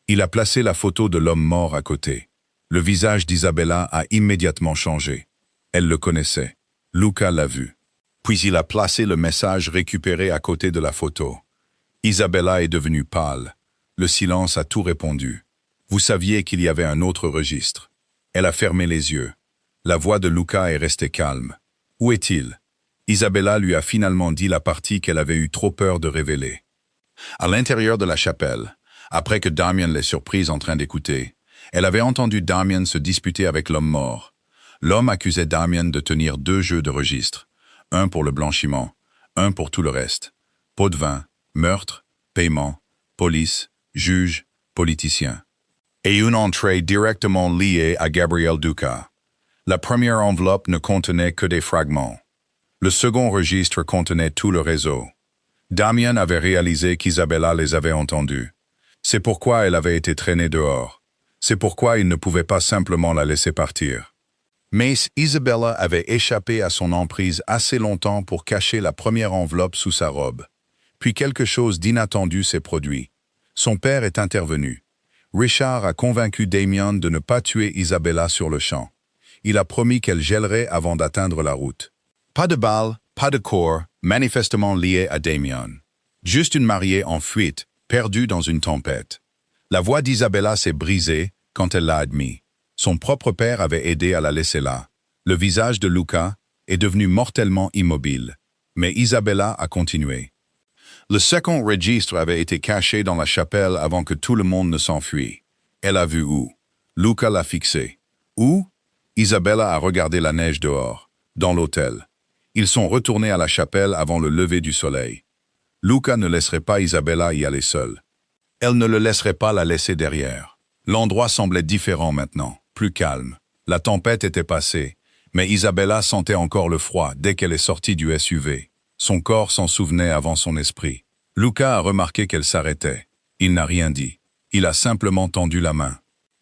A: Il a placé la photo de l'homme mort à côté. Le visage d'Isabella a immédiatement changé. Elle le connaissait. Luca l'a vu. Puis il a placé le message récupéré à côté de la photo. Isabella est devenue pâle. Le silence a tout répondu. Vous saviez qu'il y avait un autre registre. Elle a fermé les yeux. La voix de Luca est restée calme. Où est-il? Isabella lui a finalement dit la partie qu'elle avait eu trop peur de révéler. À l'intérieur de la chapelle, après que Damien l'ait surprise en train d'écouter, elle avait entendu Damien se disputer avec l'homme mort. L'homme accusait Damien de tenir 2 jeux de registre, un pour le blanchiment, un pour tout le reste. Pot de vin, meurtre, paiement, police, juge, politicien. Et une entrée directement liée à Gabriel Duca. La première enveloppe ne contenait que des fragments. Le second registre contenait tout le réseau. Damien avait réalisé qu'Isabella les avait entendus. C'est pourquoi elle avait été traînée dehors. C'est pourquoi il ne pouvait pas simplement la laisser partir. Mais Isabella avait échappé à son emprise assez longtemps pour cacher la première enveloppe sous sa robe. Puis quelque chose d'inattendu s'est produit. Son père est intervenu. Richard a convaincu Damien de ne pas tuer Isabella sur le champ. Il a promis qu'elle gèlerait avant d'atteindre la route. Pas de balles, pas de corps, manifestement liés à Damien. Juste une mariée en fuite, perdue dans une tempête. La voix d'Isabella s'est brisée quand elle l'a admis. Son propre père avait aidé à la laisser là. Le visage de Luca est devenu mortellement immobile. Mais Isabella a continué. Le second registre avait été caché dans la chapelle avant que tout le monde ne s'enfuit. Elle a vu où? Luca l'a fixé. Où? Isabella a regardé la neige dehors, dans l'hôtel. Ils sont retournés à la chapelle avant le lever du soleil. Luca ne laisserait pas Isabella y aller seule. Elle ne le laisserait pas la laisser derrière. L'endroit semblait différent maintenant, plus calme. La tempête était passée, mais Isabella sentait encore le froid dès qu'elle est sortie du SUV. Son corps s'en souvenait avant son esprit. Luca a remarqué qu'elle s'arrêtait. Il n'a rien dit. Il a simplement tendu la main.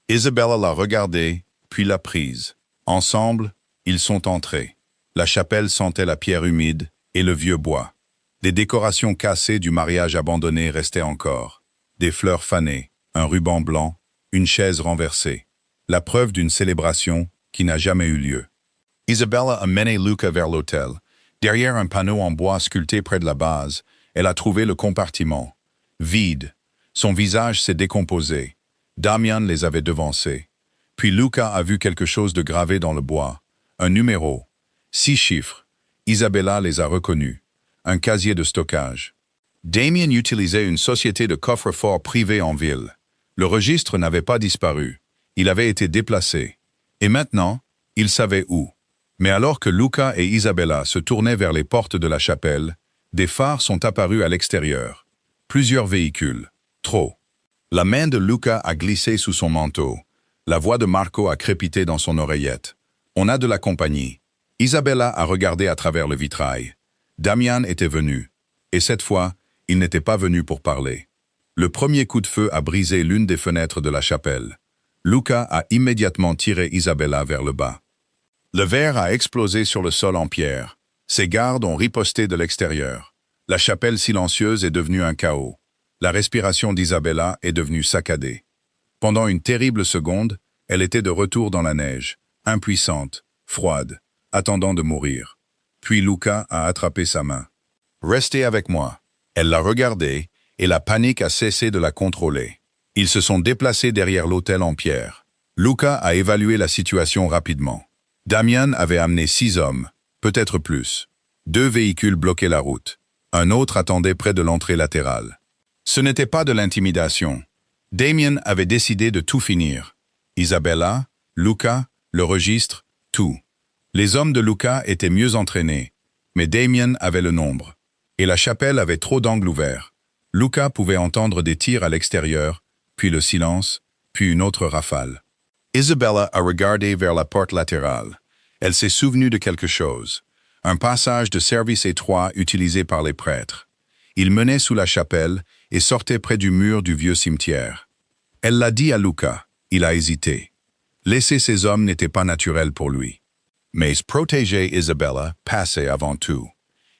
A: Isabella l'a regardée, puis l'a prise. Ensemble, ils sont entrés. La chapelle sentait la pierre humide et le vieux bois. Des décorations cassées du mariage abandonné restaient encore. Des fleurs fanées, un ruban blanc, une chaise renversée. La preuve d'une célébration qui n'a jamais eu lieu. Isabella a mené Luca vers l'hôtel. Derrière un panneau en bois sculpté près de la base, elle a trouvé le compartiment. Vide. Son visage s'est décomposé. Damian les avait devancés. Puis Luca a vu quelque chose de gravé dans le bois. Un numéro. 6 chiffres. Isabella les a reconnus. Un casier de stockage. Damien utilisait une société de coffre-fort privée en ville. Le registre n'avait pas disparu. Il avait été déplacé. Et maintenant, il savait où. Mais alors que Luca et Isabella se tournaient vers les portes de la chapelle, des phares sont apparus à l'extérieur. Plusieurs véhicules. Trop. La main de Luca a glissé sous son manteau. La voix de Marco a crépité dans son oreillette. On a de la compagnie. Isabella a regardé à travers le vitrail. Damian était venu. Et cette fois, il n'était pas venu pour parler. Le premier coup de feu a brisé l'une des fenêtres de la chapelle. Luca a immédiatement tiré Isabella vers le bas. Le verre a explosé sur le sol en pierre. Ses gardes ont riposté de l'extérieur. La chapelle silencieuse est devenue un chaos. La respiration d'Isabella est devenue saccadée. Pendant une terrible seconde, elle était de retour dans la neige, impuissante, froide, attendant de mourir. Puis Luca a attrapé sa main. « Restez avec moi. » Elle l'a regardé, et la panique a cessé de la contrôler. Ils se sont déplacés derrière l'autel en pierre. Luca a évalué la situation rapidement. Damian avait amené 6 hommes, peut-être plus. 2 véhicules bloquaient la route. Un autre attendait près de l'entrée latérale. Ce n'était pas de l'intimidation. Damien avait décidé de tout finir. Isabella, Luca, le registre, tout. Les hommes de Luca étaient mieux entraînés, mais Damien avait le nombre. Et la chapelle avait trop d'angles ouverts. Luca pouvait entendre des tirs à l'extérieur, puis le silence, puis une autre rafale. Isabella a regardé vers la porte latérale. Elle s'est souvenue de quelque chose. Un passage de service étroit utilisé par les prêtres. Il menait sous la chapelle et sortait près du mur du vieux cimetière. Elle l'a dit à Luca. Il a hésité. Laisser ces hommes n'était pas naturel pour lui. Mais protéger Isabella passait avant tout.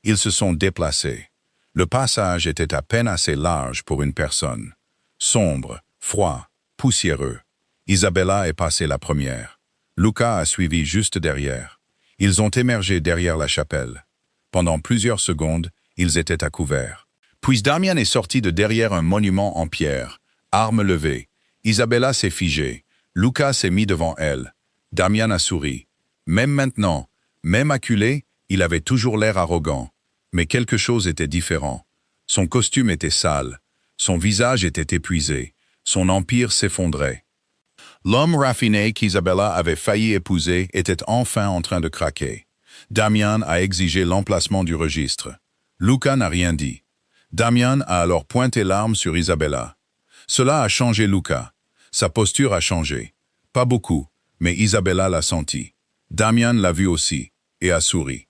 A: Ils se sont déplacés. Le passage était à peine assez large pour une personne. Sombre, froid, poussiéreux. Isabella est passée la première. Luca a suivi juste derrière. Ils ont émergé derrière la chapelle. Pendant plusieurs secondes, ils étaient à couvert. Puis Damian est sorti de derrière un monument en pierre, arme levée. Isabella s'est figée. Luca s'est mis devant elle. Damian a souri. Même maintenant, même acculé, il avait toujours l'air arrogant. Mais quelque chose était différent. Son costume était sale. Son visage était épuisé. Son empire s'effondrait. L'homme raffiné qu'Isabella avait failli épouser était enfin en train de craquer. Damian a exigé l'emplacement du registre. Luca n'a rien dit. Damian a alors pointé l'arme sur Isabella. Cela a changé Luca. Sa posture a changé. Pas beaucoup, mais Isabella l'a senti. Damian l'a vu aussi, et a souri.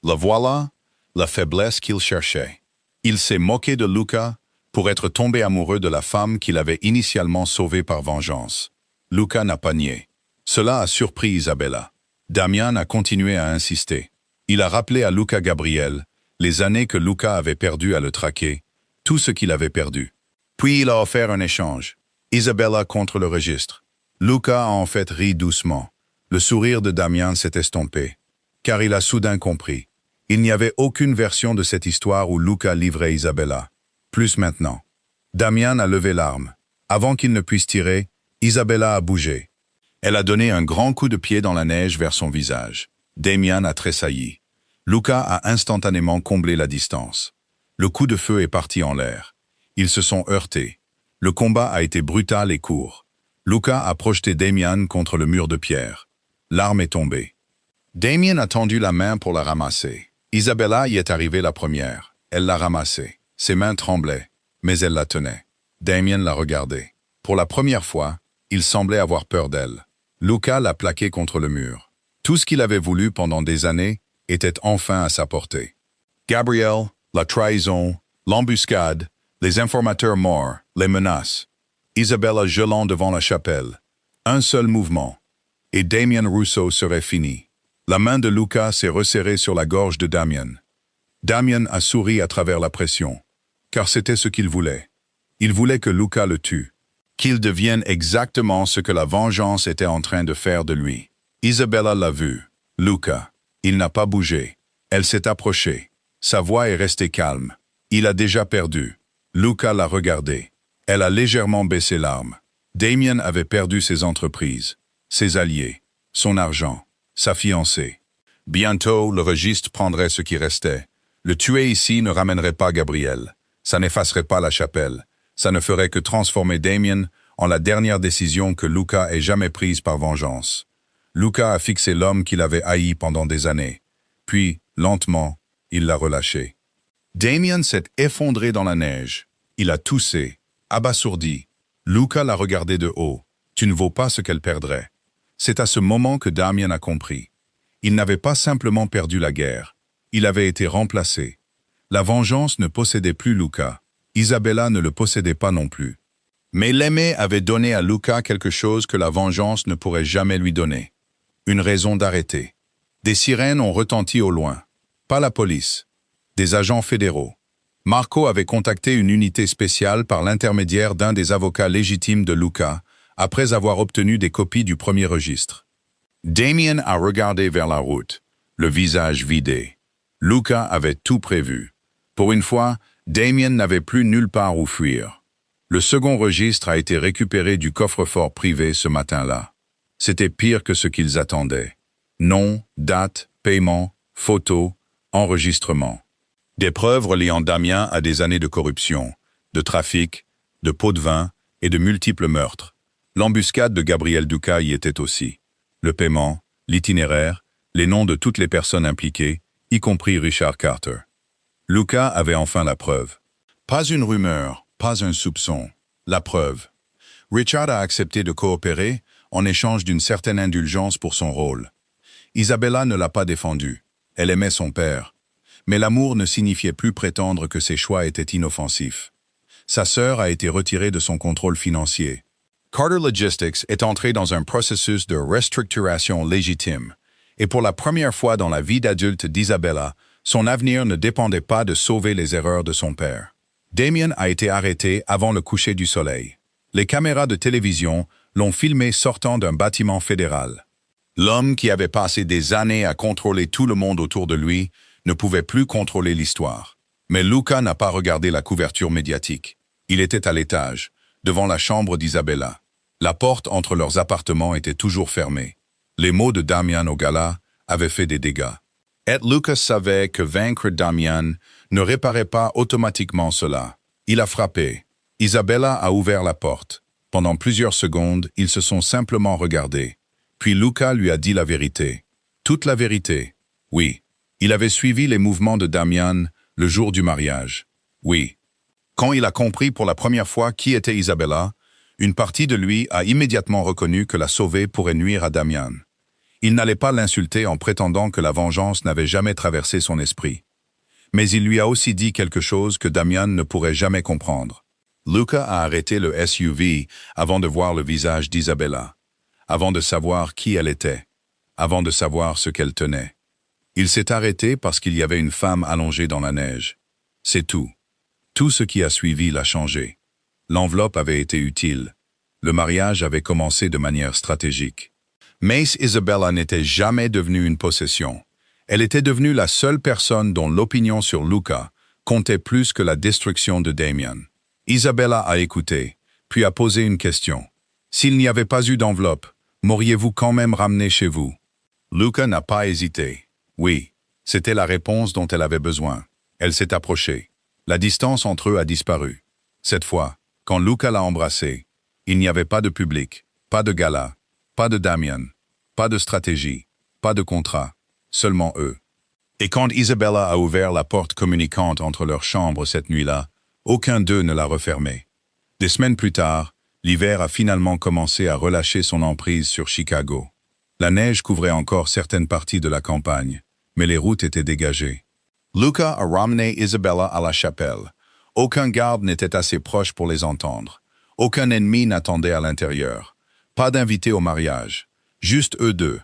A: Le voilà, la faiblesse qu'il cherchait. Il s'est moqué de Luca pour être tombé amoureux de la femme qu'il avait initialement sauvée par vengeance. Luca n'a pas nié. Cela a surpris Isabella. Damian a continué à insister. Il a rappelé à Luca Gabriel les années que Luca avait perdues à le traquer, tout ce qu'il avait perdu. Puis il a offert un échange. Isabella contre le registre. Luca a en fait ri doucement. Le sourire de Damian s'est estompé, car il a soudain compris. Il n'y avait aucune version de cette histoire où Luca livrait Isabella. Plus maintenant. Damian a levé l'arme. Avant qu'il ne puisse tirer, Isabella a bougé. Elle a donné un grand coup de pied dans la neige vers son visage. Damian a tressailli. Luca a instantanément comblé la distance. Le coup de feu est parti en l'air. Ils se sont heurtés. Le combat a été brutal et court. Luca a projeté Damian contre le mur de pierre. L'arme est tombée. Damian a tendu la main pour la ramasser. Isabella y est arrivée la première. Elle l'a ramassée. Ses mains tremblaient, mais elle la tenait. Damian l'a regardée. Pour la première fois, il semblait avoir peur d'elle. Luca l'a plaquée contre le mur. Tout ce qu'il avait voulu pendant des années était enfin à sa portée. Gabriel, la trahison, L'embuscade, les informateurs morts, les menaces. Isabella gelant devant la chapelle. Un seul mouvement. Et Damien Rousseau serait fini. La main de Luca s'est resserrée sur la gorge de Damien. Damien a souri à travers la pression. Car c'était ce qu'il voulait. Il voulait que Luca le tue. Qu'il devienne exactement ce que la vengeance était en train de faire de lui. Isabella l'a vu. Luca. Il n'a pas bougé. Elle s'est approchée. Sa voix est restée calme. Il a déjà perdu. Luca l'a regardé. Elle a légèrement baissé l'arme. Damien avait perdu ses entreprises, ses alliés, son argent, sa fiancée. Bientôt, le registre prendrait ce qui restait. Le tuer ici ne ramènerait pas Gabriel. Ça n'effacerait pas la chapelle. Ça ne ferait que transformer Damien en la dernière décision que Luca ait jamais prise par vengeance. Luca a fixé l'homme qu'il avait haï pendant des années. Puis, lentement, il l'a relâché. Damien s'est effondré dans la neige. Il a toussé, abasourdi. Luca l'a regardé de haut. Tu ne vaux pas ce qu'elle perdrait. C'est à ce moment que Damien a compris. Il n'avait pas simplement perdu la guerre. Il avait été remplacé. La vengeance ne possédait plus Luca. Isabella ne le possédait pas non plus. Mais l'aimer avait donné à Luca quelque chose que la vengeance ne pourrait jamais lui donner. Une raison d'arrêter. Des sirènes ont retenti au loin. Pas la police. Des agents fédéraux. Marco avait contacté une unité spéciale par l'intermédiaire d'un des avocats légitimes de Luca, après avoir obtenu des copies du premier registre. Damien a regardé vers la route, le visage vidé. Luca avait tout prévu. Pour une fois, Damien n'avait plus nulle part où fuir. Le second registre a été récupéré du coffre-fort privé ce matin-là. C'était pire que ce qu'ils attendaient. Nom, date, paiement, photos, enregistrement. Des preuves reliant Damien à des années de corruption, de trafic, de pots de vin et de multiples meurtres. L'embuscade de Gabriel Duca y était aussi. Le paiement, l'itinéraire, les noms de toutes les personnes impliquées, y compris Richard Carter. Luca avait enfin la preuve. Pas une rumeur, pas un soupçon. La preuve. Richard a accepté de coopérer en échange d'une certaine indulgence pour son rôle. Isabella ne l'a pas défendu. Elle aimait son père. Mais l'amour ne signifiait plus prétendre que ses choix étaient inoffensifs. Sa sœur a été retirée de son contrôle financier. Carter Logistics est entré dans un processus de restructuration légitime, et pour la première fois dans la vie d'adulte d'Isabella, son avenir ne dépendait pas de sauver les erreurs de son père. Damien a été arrêté avant le coucher du soleil. Les caméras de télévision l'ont filmé sortant d'un bâtiment fédéral. L'homme qui avait passé des années à contrôler tout le monde autour de lui ne pouvait plus contrôler l'histoire. Mais Luca n'a pas regardé la couverture médiatique. Il était à l'étage, devant la chambre d'Isabella. La porte entre leurs appartements était toujours fermée. Les mots de Damien au gala avaient fait des dégâts. Et Luca savait que vaincre Damien ne réparait pas automatiquement cela. Il a frappé. Isabella a ouvert la porte. Pendant plusieurs secondes, ils se sont simplement regardés. Puis Luca lui a dit la vérité. Toute la vérité. Oui. Il avait suivi les mouvements de Damien le jour du mariage. Oui. Quand il a compris pour la première fois qui était Isabella, une partie de lui a immédiatement reconnu que la sauver pourrait nuire à Damien. Il n'allait pas l'insulter en prétendant que la vengeance n'avait jamais traversé son esprit. Mais il lui a aussi dit quelque chose que Damien ne pourrait jamais comprendre. Luca a arrêté le SUV avant de voir le visage d'Isabella, avant de savoir qui elle était, avant de savoir ce qu'elle tenait. Il s'est arrêté parce qu'il y avait une femme allongée dans la neige. C'est tout. Tout ce qui a suivi l'a changé. L'enveloppe avait été utile. Le mariage avait commencé de manière stratégique. Mais Isabella n'était jamais devenue une possession. Elle était devenue la seule personne dont l'opinion sur Luca comptait plus que la destruction de Damien. Isabella a écouté, puis a posé une question. S'il n'y avait pas eu d'enveloppe, m'auriez-vous quand même ramené chez vous? Luca n'a pas hésité. Oui, c'était la réponse dont elle avait besoin. Elle s'est approchée. La distance entre eux a disparu. Cette fois, quand Luca l'a embrassée, il n'y avait pas de public, pas de gala, pas de Damien, pas de stratégie, pas de contrat, seulement eux. Et quand Isabella a ouvert la porte communicante entre leurs chambres cette nuit-là, aucun d'eux ne l'a refermée. Des semaines plus tard, l'hiver a finalement commencé à relâcher son emprise sur Chicago. La neige couvrait encore certaines parties de la campagne, mais les routes étaient dégagées. Luca a ramené Isabella à la chapelle, Aucun garde n'était assez proche pour les entendre. Aucun ennemi n'attendait à l'intérieur. Pas d'invité au mariage. Juste eux deux.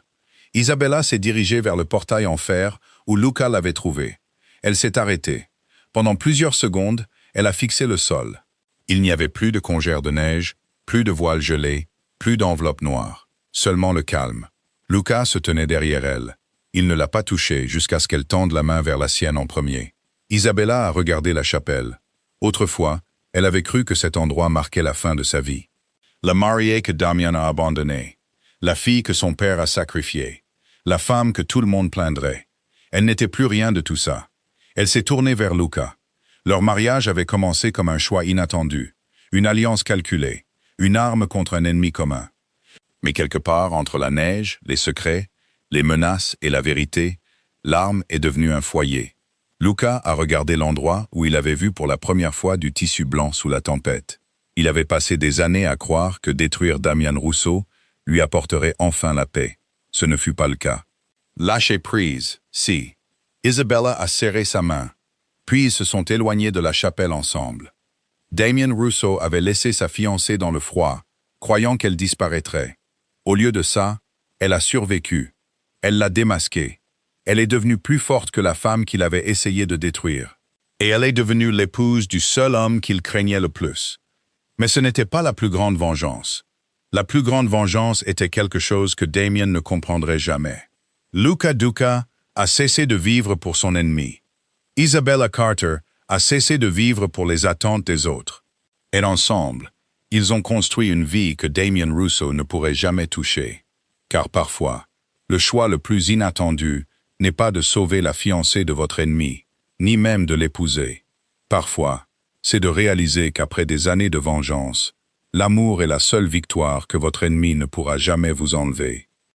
A: Isabella s'est dirigée vers le portail en fer où Luca l'avait trouvé. Elle s'est arrêtée. Pendant plusieurs secondes, elle a fixé le sol. Il n'y avait plus de congère de neige, plus de voile gelé, plus d'enveloppe noire. Seulement le calme. Luca se tenait derrière elle. Il ne l'a pas touchée jusqu'à ce qu'elle tende la main vers la sienne en premier. Isabella a regardé la chapelle. Autrefois, elle avait cru que cet endroit marquait la fin de sa vie. La mariée que Damien a abandonnée. La fille que son père a sacrifiée. La femme que tout le monde plaindrait. Elle n'était plus rien de tout ça. Elle s'est tournée vers Luca. Leur mariage avait commencé comme un choix inattendu, une alliance calculée, une arme contre un ennemi commun. Mais quelque part entre la neige, les secrets, les menaces et la vérité, l'arme est devenue un foyer. Luca a regardé l'endroit où il avait vu pour la première fois du tissu blanc sous la tempête. Il avait passé des années à croire que détruire Damian Rousseau lui apporterait enfin la paix. Ce ne fut pas le cas. Lâcher prise, si. Isabella a serré sa main. Puis ils se sont éloignés de la chapelle ensemble. Damien Rousseau avait laissé sa fiancée dans le froid, croyant qu'elle disparaîtrait. Au lieu de ça, elle a survécu. Elle l'a démasqué. Elle est devenue plus forte que la femme qu'il avait essayé de détruire. Et elle est devenue l'épouse du seul homme qu'il craignait le plus. Mais ce n'était pas la plus grande vengeance. La plus grande vengeance était quelque chose que Damien ne comprendrait jamais. Luca Duca a cessé de vivre pour son ennemi. Isabella Carter a cessé de vivre pour les attentes des autres. Et ensemble, ils ont construit une vie que Damien Rousseau ne pourrait jamais toucher. Car parfois, le choix le plus inattendu n'est pas de sauver la fiancée de votre ennemi, ni même de l'épouser. Parfois, c'est de réaliser qu'après des années de vengeance, l'amour est la seule victoire que votre ennemi ne pourra jamais vous enlever.